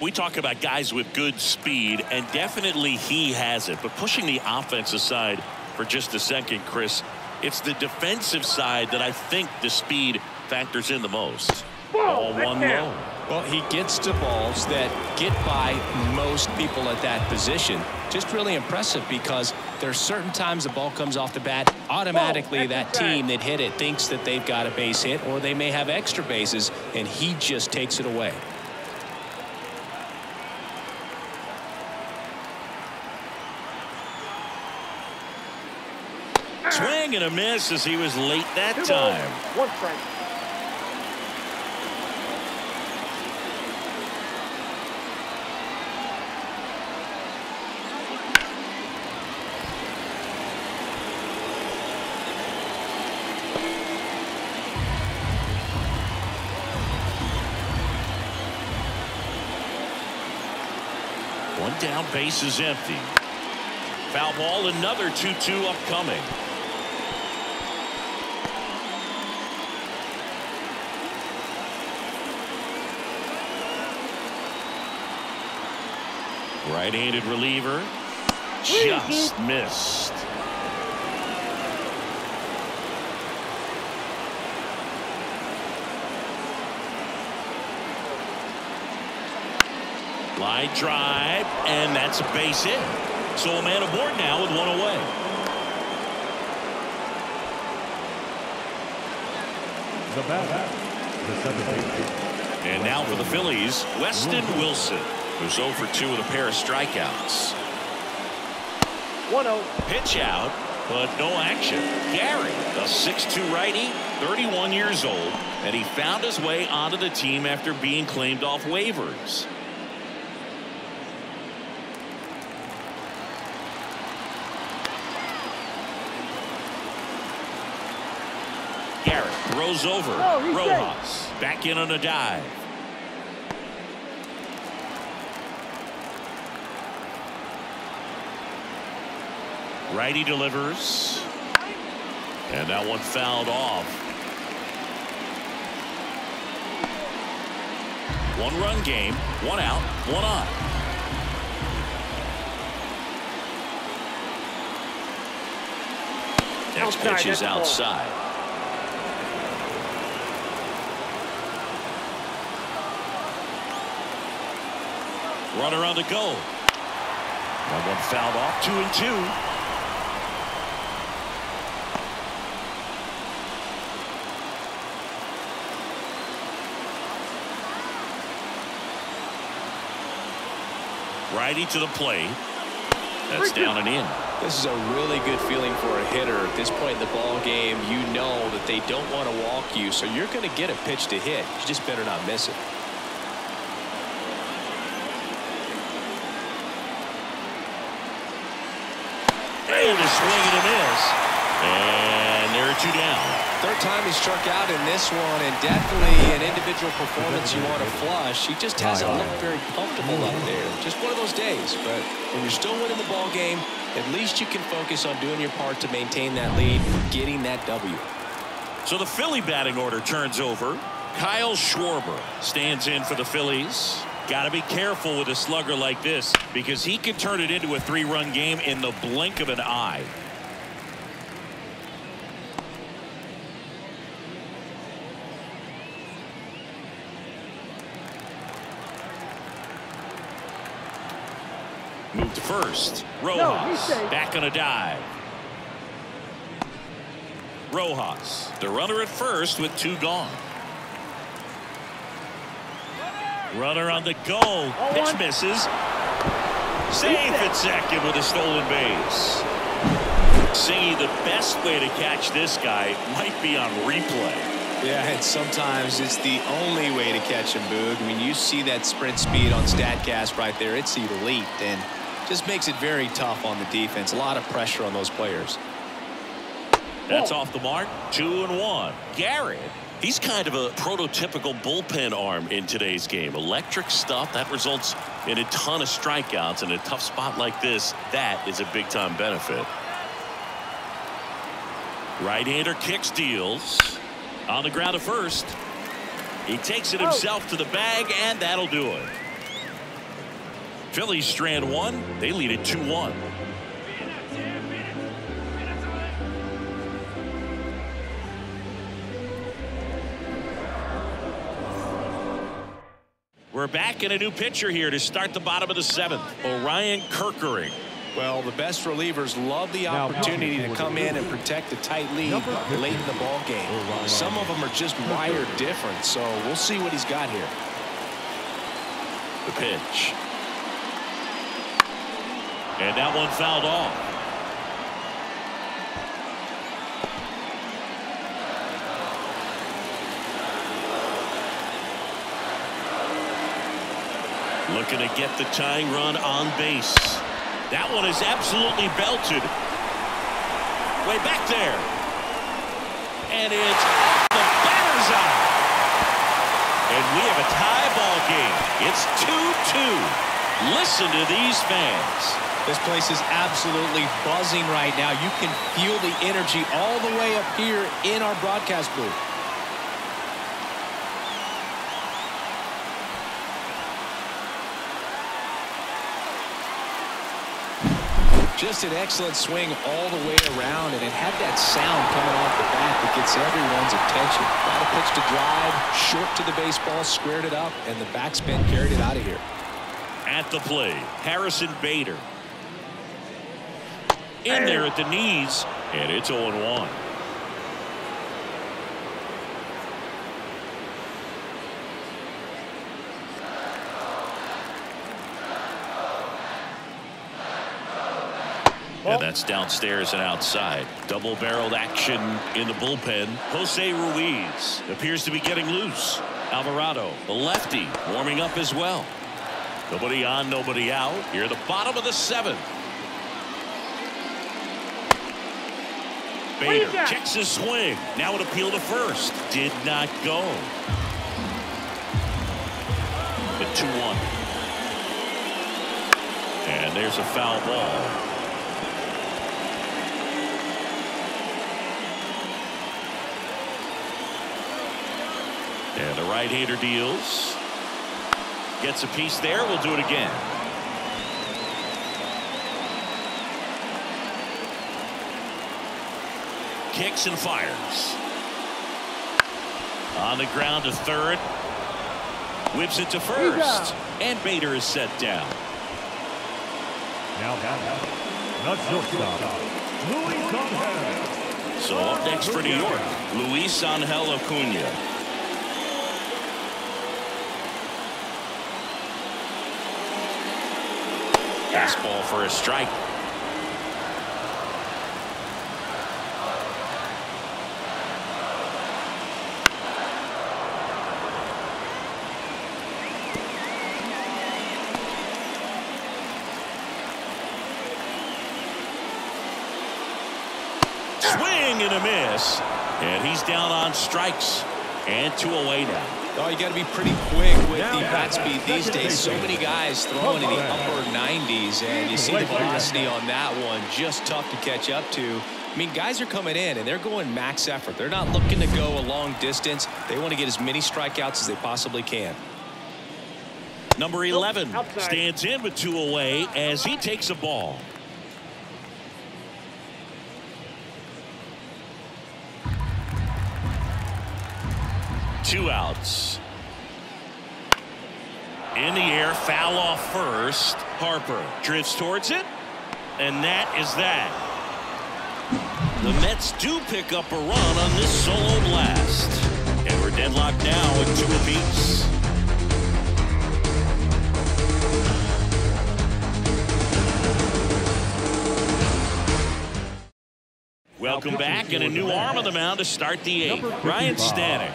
We talk about guys with good speed, and definitely he has it. But pushing the offense aside for just a second, Chris, it's the defensive side that I think the speed factors in the most. Ball 1 low. Well, he gets to balls that get by most people at that position. Just really impressive because there's certain times the ball comes off the bat, automatically that team that hit it thinks that they've got a base hit, or they may have extra bases, and he just takes it away. Swing and a miss as he was late that time. 1 strike. One down, base is empty. Foul ball, another 2-2 upcoming. Right-handed reliever. Just missed. Line drive, and that's a base hit. So a man aboard now with 1 away. The batter, the 7th. And now for the Phillies, Weston Wilson, who's 0 for 2 with a pair of strikeouts. 1-0. Pitch out, but no action. Gary, a 6'2 righty, 31 years old, and he found his way onto the team after being claimed off waivers. Garrett throws over. Rojas back in on a dive. Righty delivers. And that one fouled off. 1-run game, 1 out, 1 on. Next pitch is outside. Runner on the go. That one fouled off, 2-2. Righty to the plate. That's down and in. This is a really good feeling for a hitter at this point in the ball game. You know that they don't want to walk you, so you're going to get a pitch to hit. You just better not miss it. And a swing and a miss. And there are 2 down. Third time he struck out in this one, and definitely an individual performance you want to flush. He just hasn't looked very comfortable up there. Just one of those days. But when you're still winning the ball game, at least you can focus on doing your part to maintain that lead, getting that W. So the Philly batting order turns over. Kyle Schwarber stands in for the Phillies. Got to be careful with a slugger like this because he could turn it into a 3-run game in the blink of an eye. Move to first. Rojas back on a dive. Rojas, the runner at first with 2 gone. Runner on the go. Pitch misses. Safe at second with a stolen base. Singy, the best way to catch this guy might be on replay. Yeah, and sometimes it's the only way to catch him, Boog. I mean, you see that sprint speed on StatCast right there. It's elite and just makes it very tough on the defense. A lot of pressure on those players. That's off the mark. 2-1. Garrett, he's kind of a prototypical bullpen arm in today's game. Electric stuff that results in a ton of strikeouts. In a tough spot like this, that is a big-time benefit. Right-hander kicks, deals. On the ground at first. He takes it himself to the bag, and that'll do it. Phillies strand 1. They lead it 2-1. We're back in a new pitcher here to start the bottom of the 7th. Orion Kerkering. Well, the best relievers love the opportunity to come in and protect a tight lead late in the ball game. Some of them are just wired different, so we'll see what he's got here. The pitch. And that one fouled off. Looking to get the tying run on base. That one is absolutely belted. Way back there. And it's the batter's eye. And we have a tie ball game. It's 2-2. Listen to these fans. This place is absolutely buzzing right now. You can feel the energy all the way up here in our broadcast booth. Just an excellent swing all the way around, and it had that sound coming off the bat that gets everyone's attention. Got a pitch to drive, short to the baseball, squared it up, and the backspin carried it out of here. At the plate, Harrison Bader. In there at the knees, and it's 0-1. And that's downstairs and outside. Double-barreled action in the bullpen. Jose Ruiz appears to be getting loose. Alvarado, the lefty, warming up as well. Nobody on, nobody out. Here at the bottom of the 7th. Bader checks his swing. Now an appeal to first. Did not go. The 2-1. And there's a foul ball. And the right-hander deals. Gets a piece there. We'll do it again. Kicks and fires. On the ground to third. Whips it to first. And Bader is set down. Now not shortstop, Luis Angel. So up next for New York, Luis Angel Acuna. Fastball for a strike. Swing and a miss. And he's down on strikes. And 2 away now. Oh, you got to be pretty quick with the bat speed these days. So many guys throwing in the upper 90s, and you see the velocity on that one. Just tough to catch up to. I mean, guys are coming in, and they're going max effort. They're not looking to go a long distance. They want to get as many strikeouts as they possibly can. Number 11 stands in with 2 away as he takes a ball. Two outs. In the air, foul off first. Harper drifts towards it, and that is that. The Mets do pick up a run on this solo blast, and we're deadlocked now at 2 apiece. Welcome back, and a new arm on the mound to start the 8th. Ryan Stanek.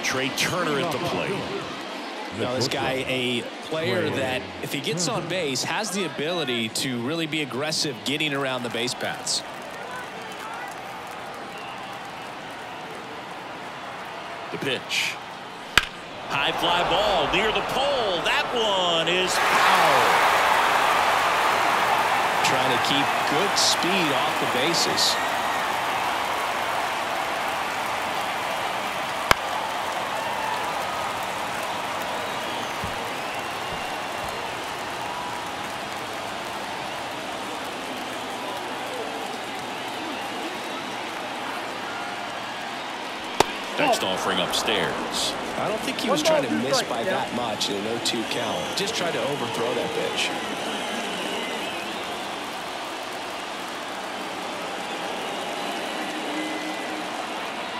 Trey Turner at the plate. Now this guy, a player that if he gets on base has the ability to really be aggressive getting around the base paths. The pitch. High fly ball near the pole. That one is foul. Trying to keep good speed off the bases. Next offering upstairs. I don't think he was trying to miss by that much in an 0-2 count. Just tried to overthrow that pitch.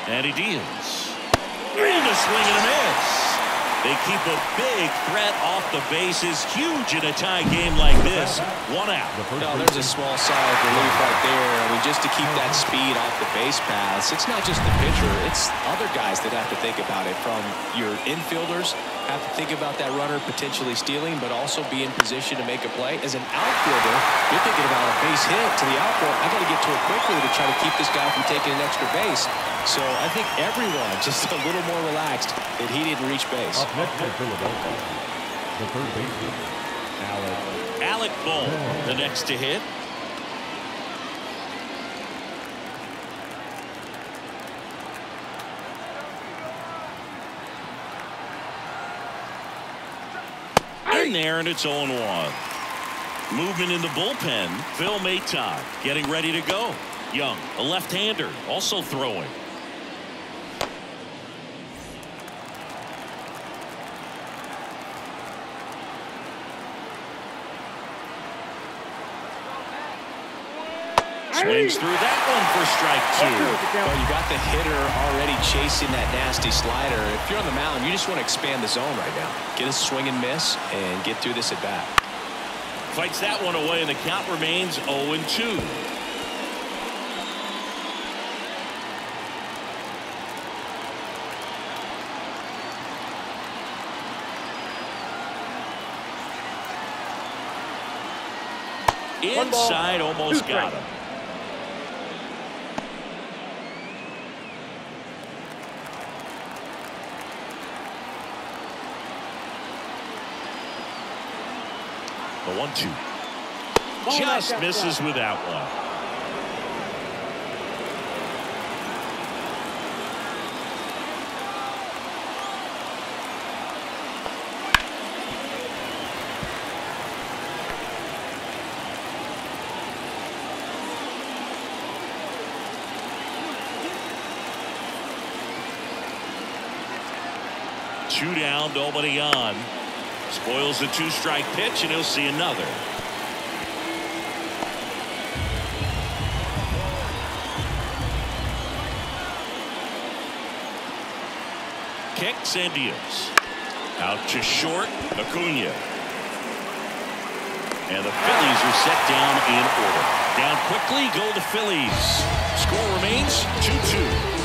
And he deals. And a swing and a miss. They keep a big threat off the bases. Huge in a tie game like this. 1 out. No, there's a small sigh of relief right there. I mean, just to keep that speed off the base paths. It's not just the pitcher. It's other guys that have to think about it. From your infielders have to think about that runner potentially stealing, but also be in position to make a play. As an outfielder, you're thinking about a base hit to the outfield. I got to get to it quickly to try to keep this guy from taking an extra base. So I think everyone just a little more relaxed that he didn't reach base. Up next for Philadelphia, the third baseman, Alec Bohm, the next to hit. In there, and it's 0-1. Movement in the bullpen. Phil Maton getting ready to go. Young, a left-hander, also throwing. Swings through that one for strike 2. Well, you got the hitter already chasing that nasty slider. If you're on the mound, you just want to expand the zone right now. Get a swing and miss and get through this at bat. Fights that one away, and the count remains 0-2. Inside, almost got him. The 1-2. Just misses with that one. Two down, nobody on. Spoils the 2-strike pitch, and he'll see another. Kicks and deals. Out to short, Acuna. And the Phillies are set down in order. Down quickly, go the Phillies. Score remains 2-2.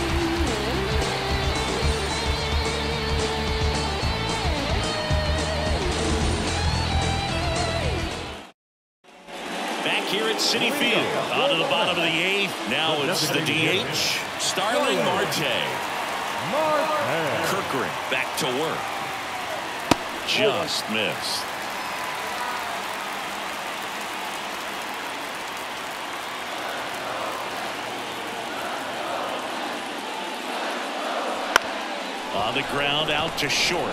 Here at Citi Field, on to the bottom of the 8th. Now it's the DH, Starling Marte. Kirkering back to work. Just missed. On the ground, out to short.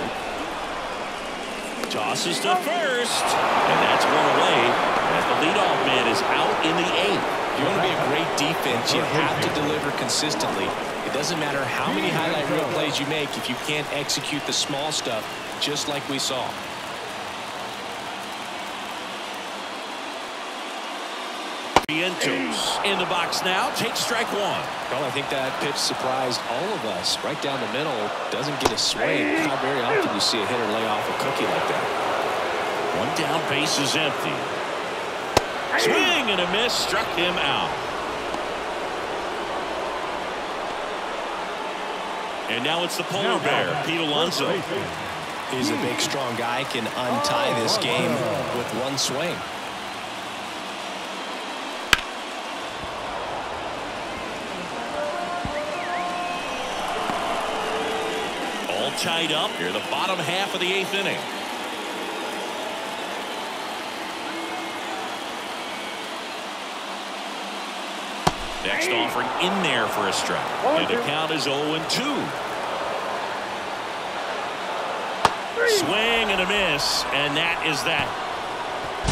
Tosses to first, and that's one away. As the leadoff man is out in the 8th. If you want to be a great defense, you have to deliver consistently. It doesn't matter how many highlight reel plays you make if you can't execute the small stuff, just like we saw. Vientos in the box now. Takes strike one. Well, I think that pitch surprised all of us. Right down the middle, doesn't get a swing. Not very often you see a hitter lay off a cookie like that. One down, base is empty. Swing and a miss, struck him out. And now it's the polar bear, Pete Alonso. He's a big, strong guy, can untie this game with one swing. All tied up here, the bottom half of the 8th inning. Next offering in there for a strike. And the count is 0-2. Swing and a miss, and that is that.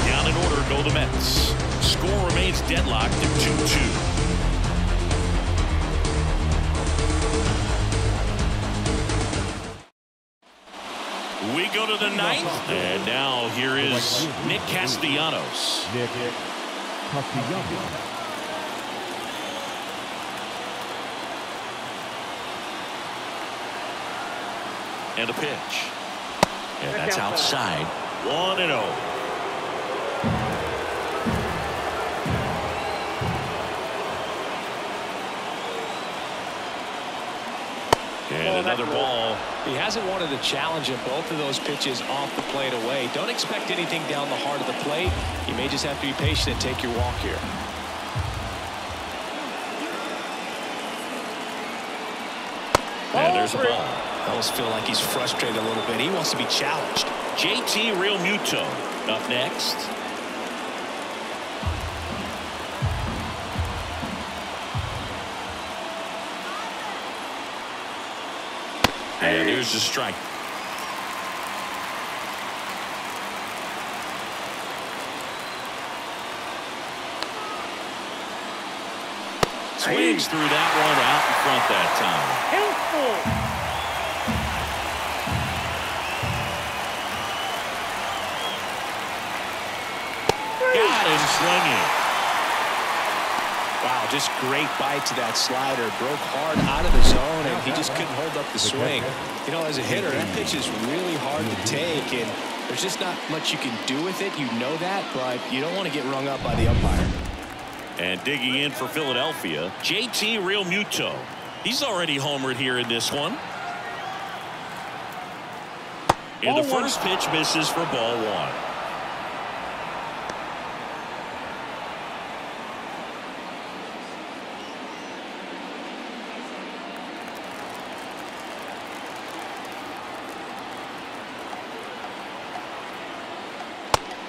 Down in order go the Mets. Score remains deadlocked at 2-2. We go to the 9th, and now here is Nick Castellanos. And a pitch. And that's outside. 1-0. And another ball. He hasn't wanted to challenge him. Both of those pitches off the plate away. Don't expect anything down the heart of the plate. You may just have to be patient and take your walk here. And there's a ball. I almost feel like he's frustrated a little bit. He wants to be challenged. JT Realmuto up next. And here's the strike. Swings through that one out in front that time. Got him swinging. Wow, just great bite to that slider. Broke hard out of the zone, and he just couldn't hold up the swing. You know, as a hitter, that pitch is really hard to take, and there's just not much you can do with it. You know that, but you don't want to get rung up by the umpire. And digging in for Philadelphia, JT Realmuto. He's already homered here in this one. And the first pitch misses for ball one.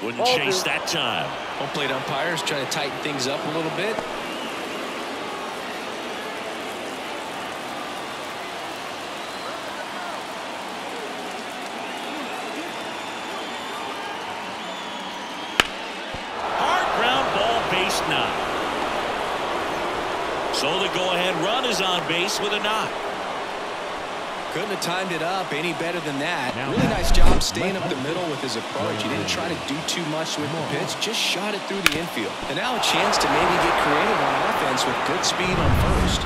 Wouldn't chase that time. Home plate umpires trying to tighten things up a little bit. Hard ground ball, base knock. So the go-ahead run is on base with a knock. Couldn't have timed it up any better than that. Really nice job staying up the middle with his approach. He didn't try to do too much with the pitch, just shot it through the infield. And now a chance to maybe get creative on offense with good speed on first.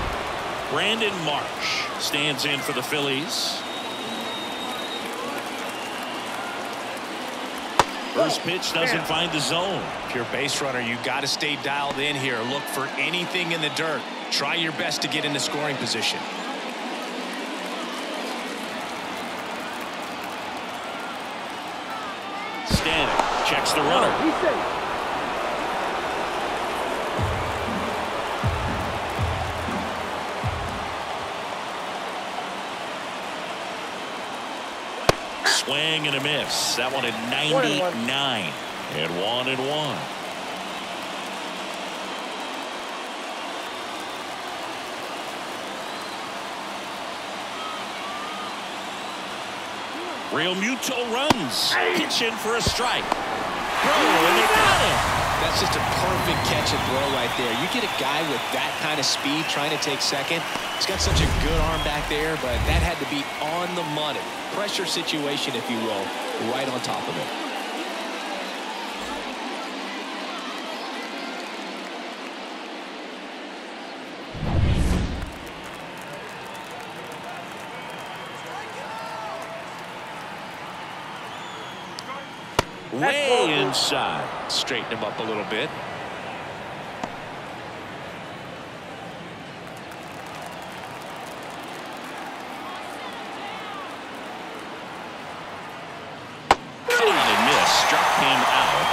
Brandon Marsh stands in for the Phillies. First pitch doesn't find the zone. If you're a base runner, you got to stay dialed in here. Look for anything in the dirt. Try your best to get into scoring position. Checks the runner. Swing and a miss. That one at 99. And 1-1. Realmuto runs. Pitch in for a strike. And they got him. That's just a perfect catch and throw right there. You get a guy with that kind of speed trying to take second. He's got such a good arm back there, but that had to be on the money. Pressure situation, if you will, right on top of it. Way inside. Straighten him up a little bit. Caught and missed. Struck him out.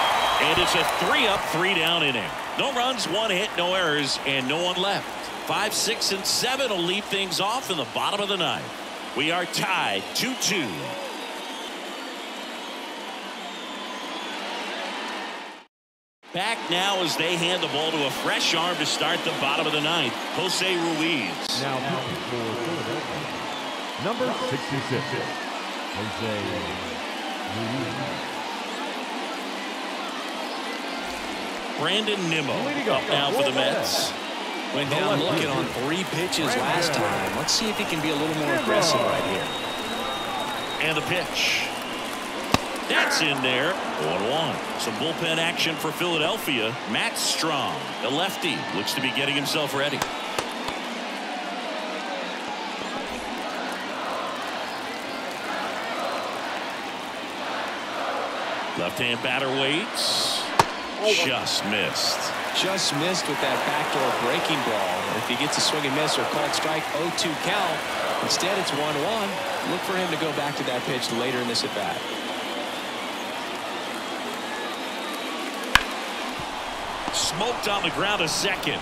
And it's a 3-up, 3-down inning. No runs, 1 hit, no errors, and no one left. 5, 6, and 7 will lead things off in the bottom of the ninth. We are tied 2-2. Back now as they hand the ball to a fresh arm to start the bottom of the ninth. Jose Ruiz. Now for Philadelphia, number 66, Jose Ruiz. Brandon Nimmo up now for the Mets. Went down looking on 3 pitches last time. Let's see if he can be a little more aggressive right here. And the pitch. That's in there. 1-1. Some bullpen action for Philadelphia. Matt Strong, the lefty, looks to be getting himself ready. Left-hand batter waits. Just missed. Just missed with that backdoor breaking ball. If he gets a swing and miss or called strike, 0-2 count. Instead, it's 1-1. Look for him to go back to that pitch later in this at-bat. Smoked on the ground to second.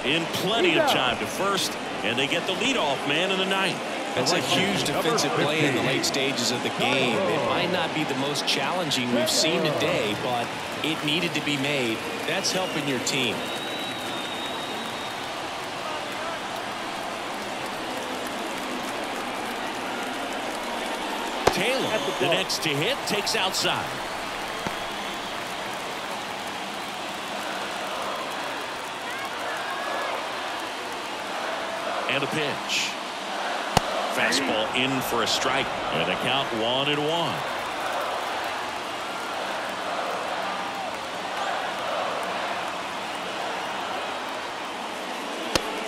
In plenty of time to first. And they get the leadoff man in the ninth. That's a huge defensive play in the late stages of the game. It might not be the most challenging we've seen today, but it needed to be made. That's helping your team. Taylor, the next to hit, takes outside. And a pitch. Fastball in for a strike. And the count 1-1.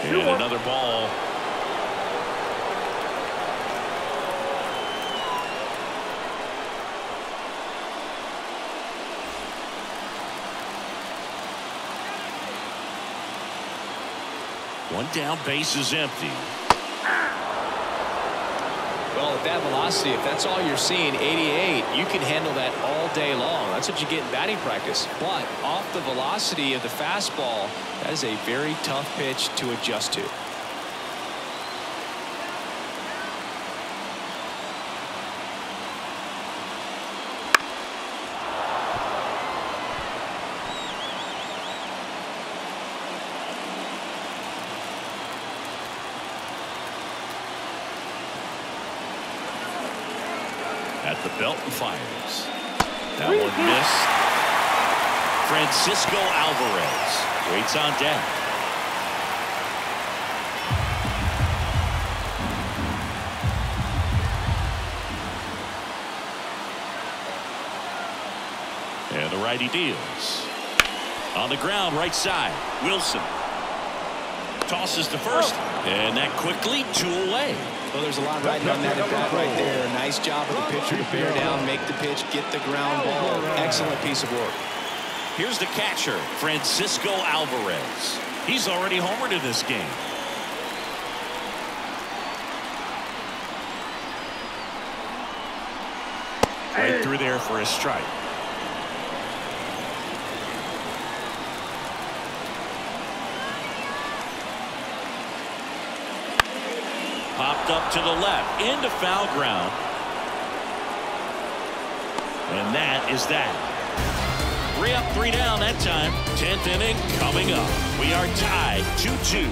And another ball. One down, base is empty. Well, at that velocity, if that's all you're seeing, 88, you can handle that all day long. That's what you get in batting practice. But off the velocity of the fastball, that is a very tough pitch to adjust to. At the belt and fires. That one missed. Francisco Alvarez waits on deck. And the righty deals. On the ground, right side. Wilson tosses to first, and that quickly 2 away. Well, there's a lot riding on that at bat right there. Nice job of the pitcher to bear down, make the pitch, get the ground ball. Excellent piece of work. Here's the catcher, Francisco Alvarez. He's already homered in this game. Right through there for a strike. Popped up to the left, into foul ground. And that is that. 3 up, 3 down that time. 10th inning coming up. We are tied 2-2.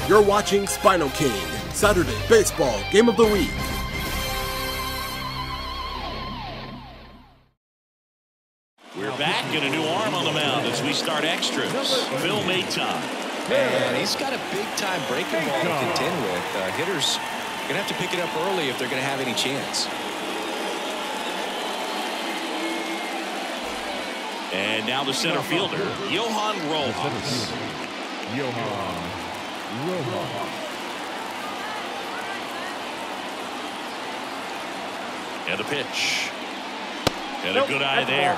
You're watching SpinoKing, Saturday Baseball Game of the Week. and a new arm on the mound as we start extras. Phil Maton. And he's got a big-time breaking ball to contend with. Hitters are going to have to pick it up early if they're going to have any chance. And now the center fielder, Johan Rojas. And a pitch. And a good eye there.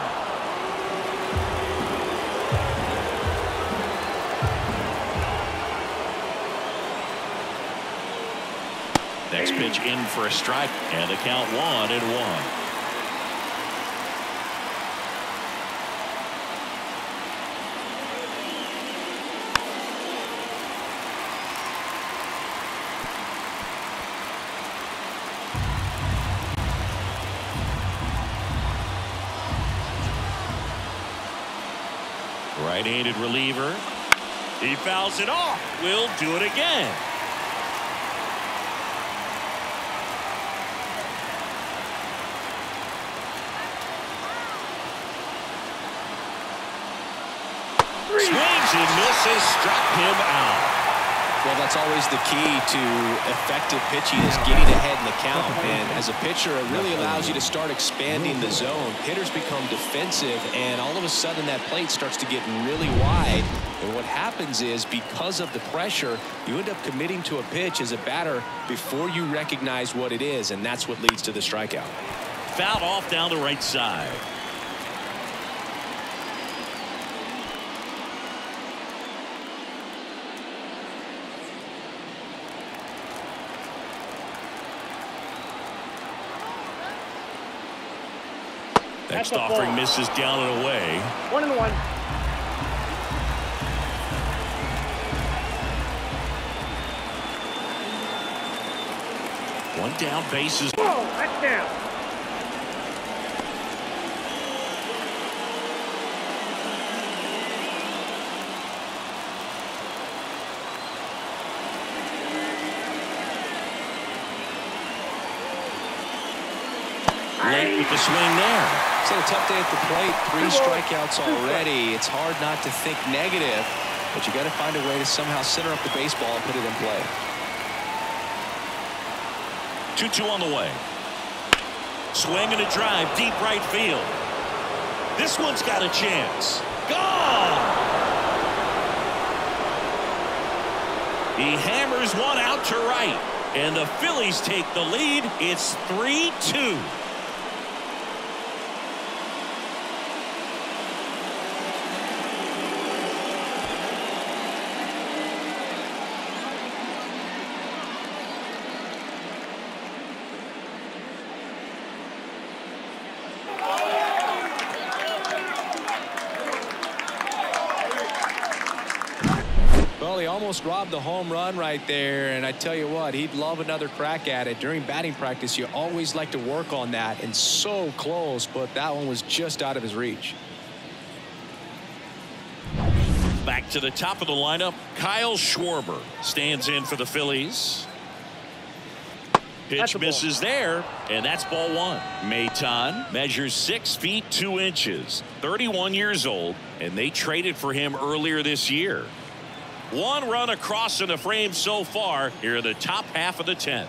Next pitch in for a strike, and the count 1-1. Right-handed reliever. He fouls it off. We'll do it again. Swings and misses, struck him out. Well, that's always the key to effective pitching, is getting ahead in the count. And as a pitcher, it really allows you to start expanding the zone. Hitters become defensive, and all of a sudden that plate starts to get really wide. And what happens is, because of the pressure, you end up committing to a pitch as a batter before you recognize what it is, and that's what leads to the strikeout. Fouled off down the right side. Next offering misses down and away. 1-1. One down, bases. Whoa, that's down. Late with the swing there. It's had a tough day at the plate. 3 strikeouts already. It's hard not to think negative, but you got to find a way to somehow center up the baseball and put it in play. 2-2 on the way. Swing and a drive, deep right field. This one's got a chance. Gone! He hammers one out to right, and the Phillies take the lead. It's 3-2. Well, he almost robbed the home run right there, and I tell you what, he'd love another crack at it. During batting practice, you always like to work on that, and so close, but that one was just out of his reach. Back to the top of the lineup, Kyle Schwarber stands in for the Phillies. Pitch misses there, and that's ball 1. Maton measures 6 feet 2 inches, 31 years old, and they traded for him earlier this year. 1 run across in the frame so far here in the top half of the 10th.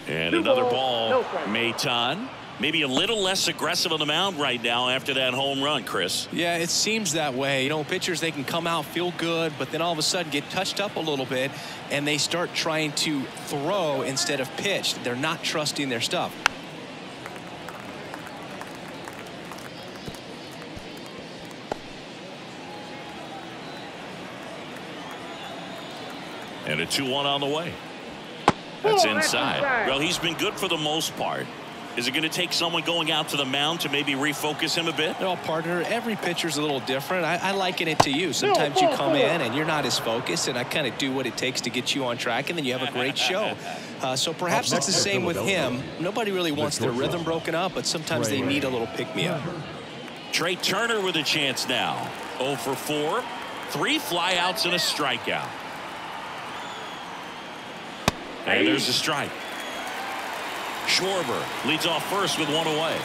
And another ball. Maton maybe a little less aggressive on the mound right now after that home run, Chris. Yeah, it seems that way. You know, pitchers, they can come out, feel good, but then all of a sudden get touched up a little bit, and they start trying to throw instead of pitch. They're not trusting their stuff. And a 2-1 on the way. That's inside. Well, he's been good for the most part. Is it going to take someone going out to the mound to maybe refocus him a bit? No, partner, every pitcher's a little different. I liken it to you. Sometimes you come in and you're not as focused, and I kind of do what it takes to get you on track, and then you have a great show. So perhaps it's the same with him. Nobody really wants their rhythm broken up, but sometimes they need a little pick-me-up. Trey Turner with a chance now. 0 for 4. 3 flyouts and a strikeout. And there's a strike. Schwarber leads off first with 1 away.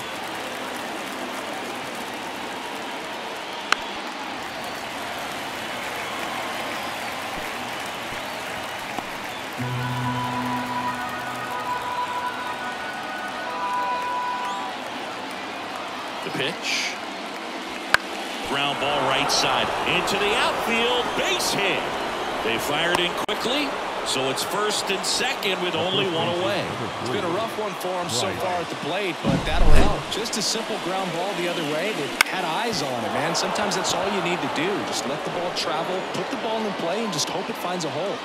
The pitch. Ground ball right side into the outfield. Base hit. They fired in quickly, so it's first and second with only one away. It's been a rough one for him so far at the plate, but that'll help. Just a simple ground ball the other way. They had eyes on it, man. Sometimes that's all you need to do. Just let the ball travel, put the ball in play, and just hope it finds a hole.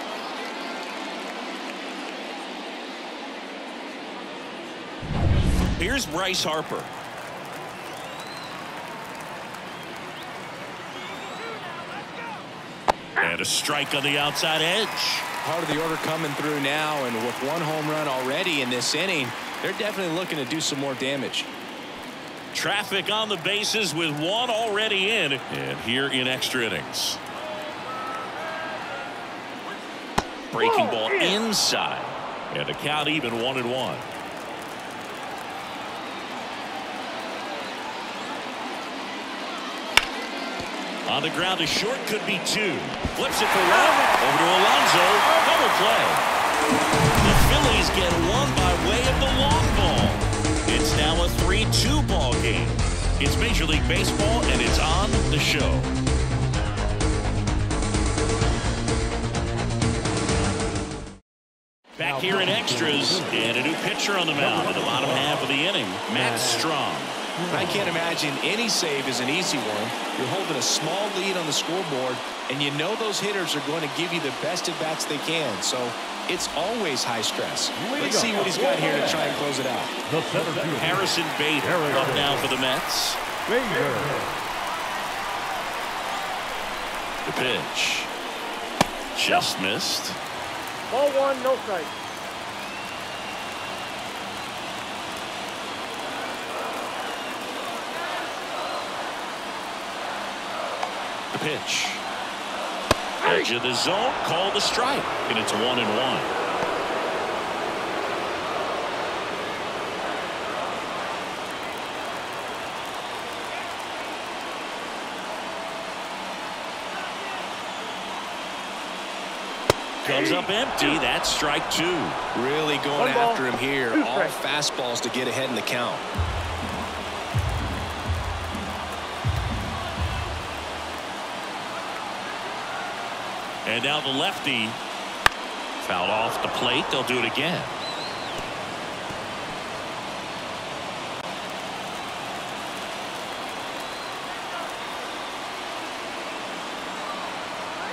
Here's Bryce Harper. And a strike on the outside edge. Part of the order coming through now, and with one home run already in this inning, they're definitely looking to do some more damage. Traffic on the bases with one already in, and here in extra innings. Breaking ball inside, and the count even 1-1. On the ground, a short could be two. Flips it for one. Over to Alonso. Double play. The Phillies get one by way of the long ball. It's now a 3-2 ball game. It's Major League Baseball, and it's on the show. Back here in extras, and a new pitcher on the mound in the bottom half of the inning, Matt Strong. I can't imagine any save is an easy one. You're holding a small lead on the scoreboard, and you know those hitters are going to give you the best at-bats they can. So it's always high stress. Let's see what he's got here to try and close it out. Harrison Bader up now for the Mets. The pitch. Just missed. Ball one, no strike. The pitch. Edge of the zone, called a strike, and it's 1-1. Comes up empty. That's strike two. Really going after him here. All fastballs to get ahead in the count. And now the lefty. Fouled off the plate. They'll do it again.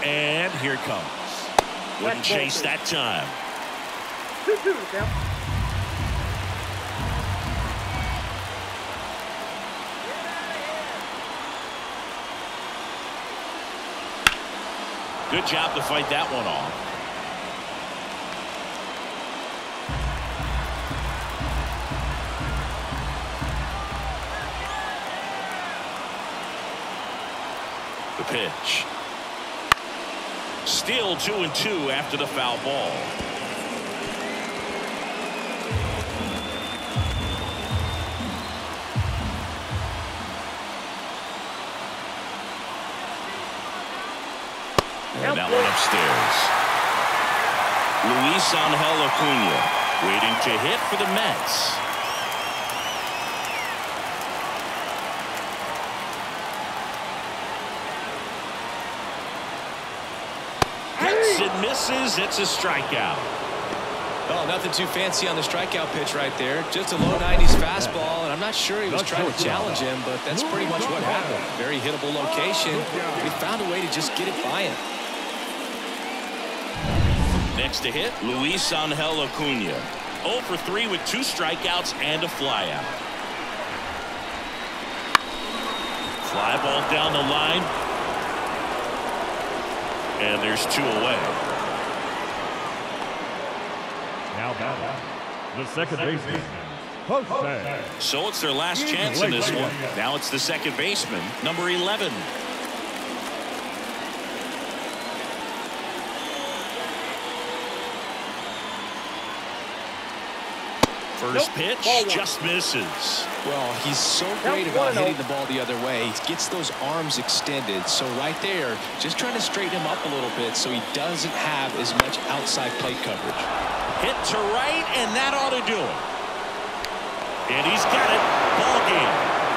And here it comes. Wouldn't chase that time. 2-2 the count. Good job to fight that one off. The pitch. Still 2-2 after the foul ball. And that one upstairs. Luis Angel Acuna waiting to hit for the Mets. Hits and misses. It's a strikeout. Oh, nothing too fancy on the strikeout pitch right there. Just a low 90s fastball, and I'm not sure he was trying to challenge him, but that's pretty much what happened. Very hittable location. He found a way to just get it by him. Next to hit, Luis Angel Acuna. 0 for 3 with 2 strikeouts and a flyout. Fly ball down the line. And there's 2 away. Now batting, the second baseman, Jose. So it's their last chance in this one. Now it's the second baseman, number 11. First pitch just misses. Well, he's so great about hitting the ball the other way. He gets those arms extended. So right there, just trying to straighten him up a little bit so he doesn't have as much outside plate coverage. Hit to right, and that ought to do it. And he's got it. Ball game.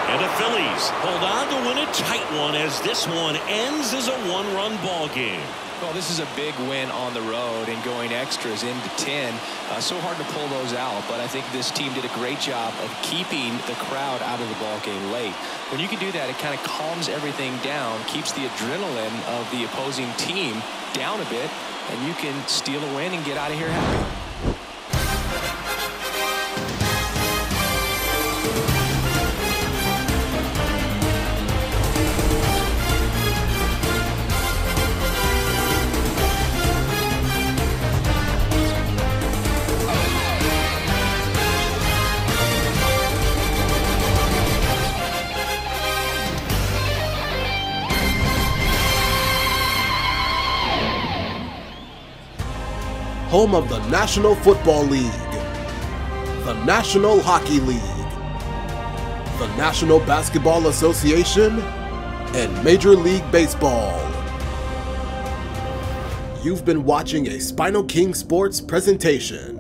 And the Phillies hold on to win a tight one as this one ends as a one-run ball game. Well, this is a big win on the road and going extras into 10. So hard to pull those out, but I think this team did a great job of keeping the crowd out of the ball game late. When you can do that, it kind of calms everything down, keeps the adrenaline of the opposing team down a bit, and you can steal a win and get out of here happy. Home of the National Football League, the National Hockey League, the National Basketball Association, and Major League Baseball. You've been watching a SpinoKing Sports presentation.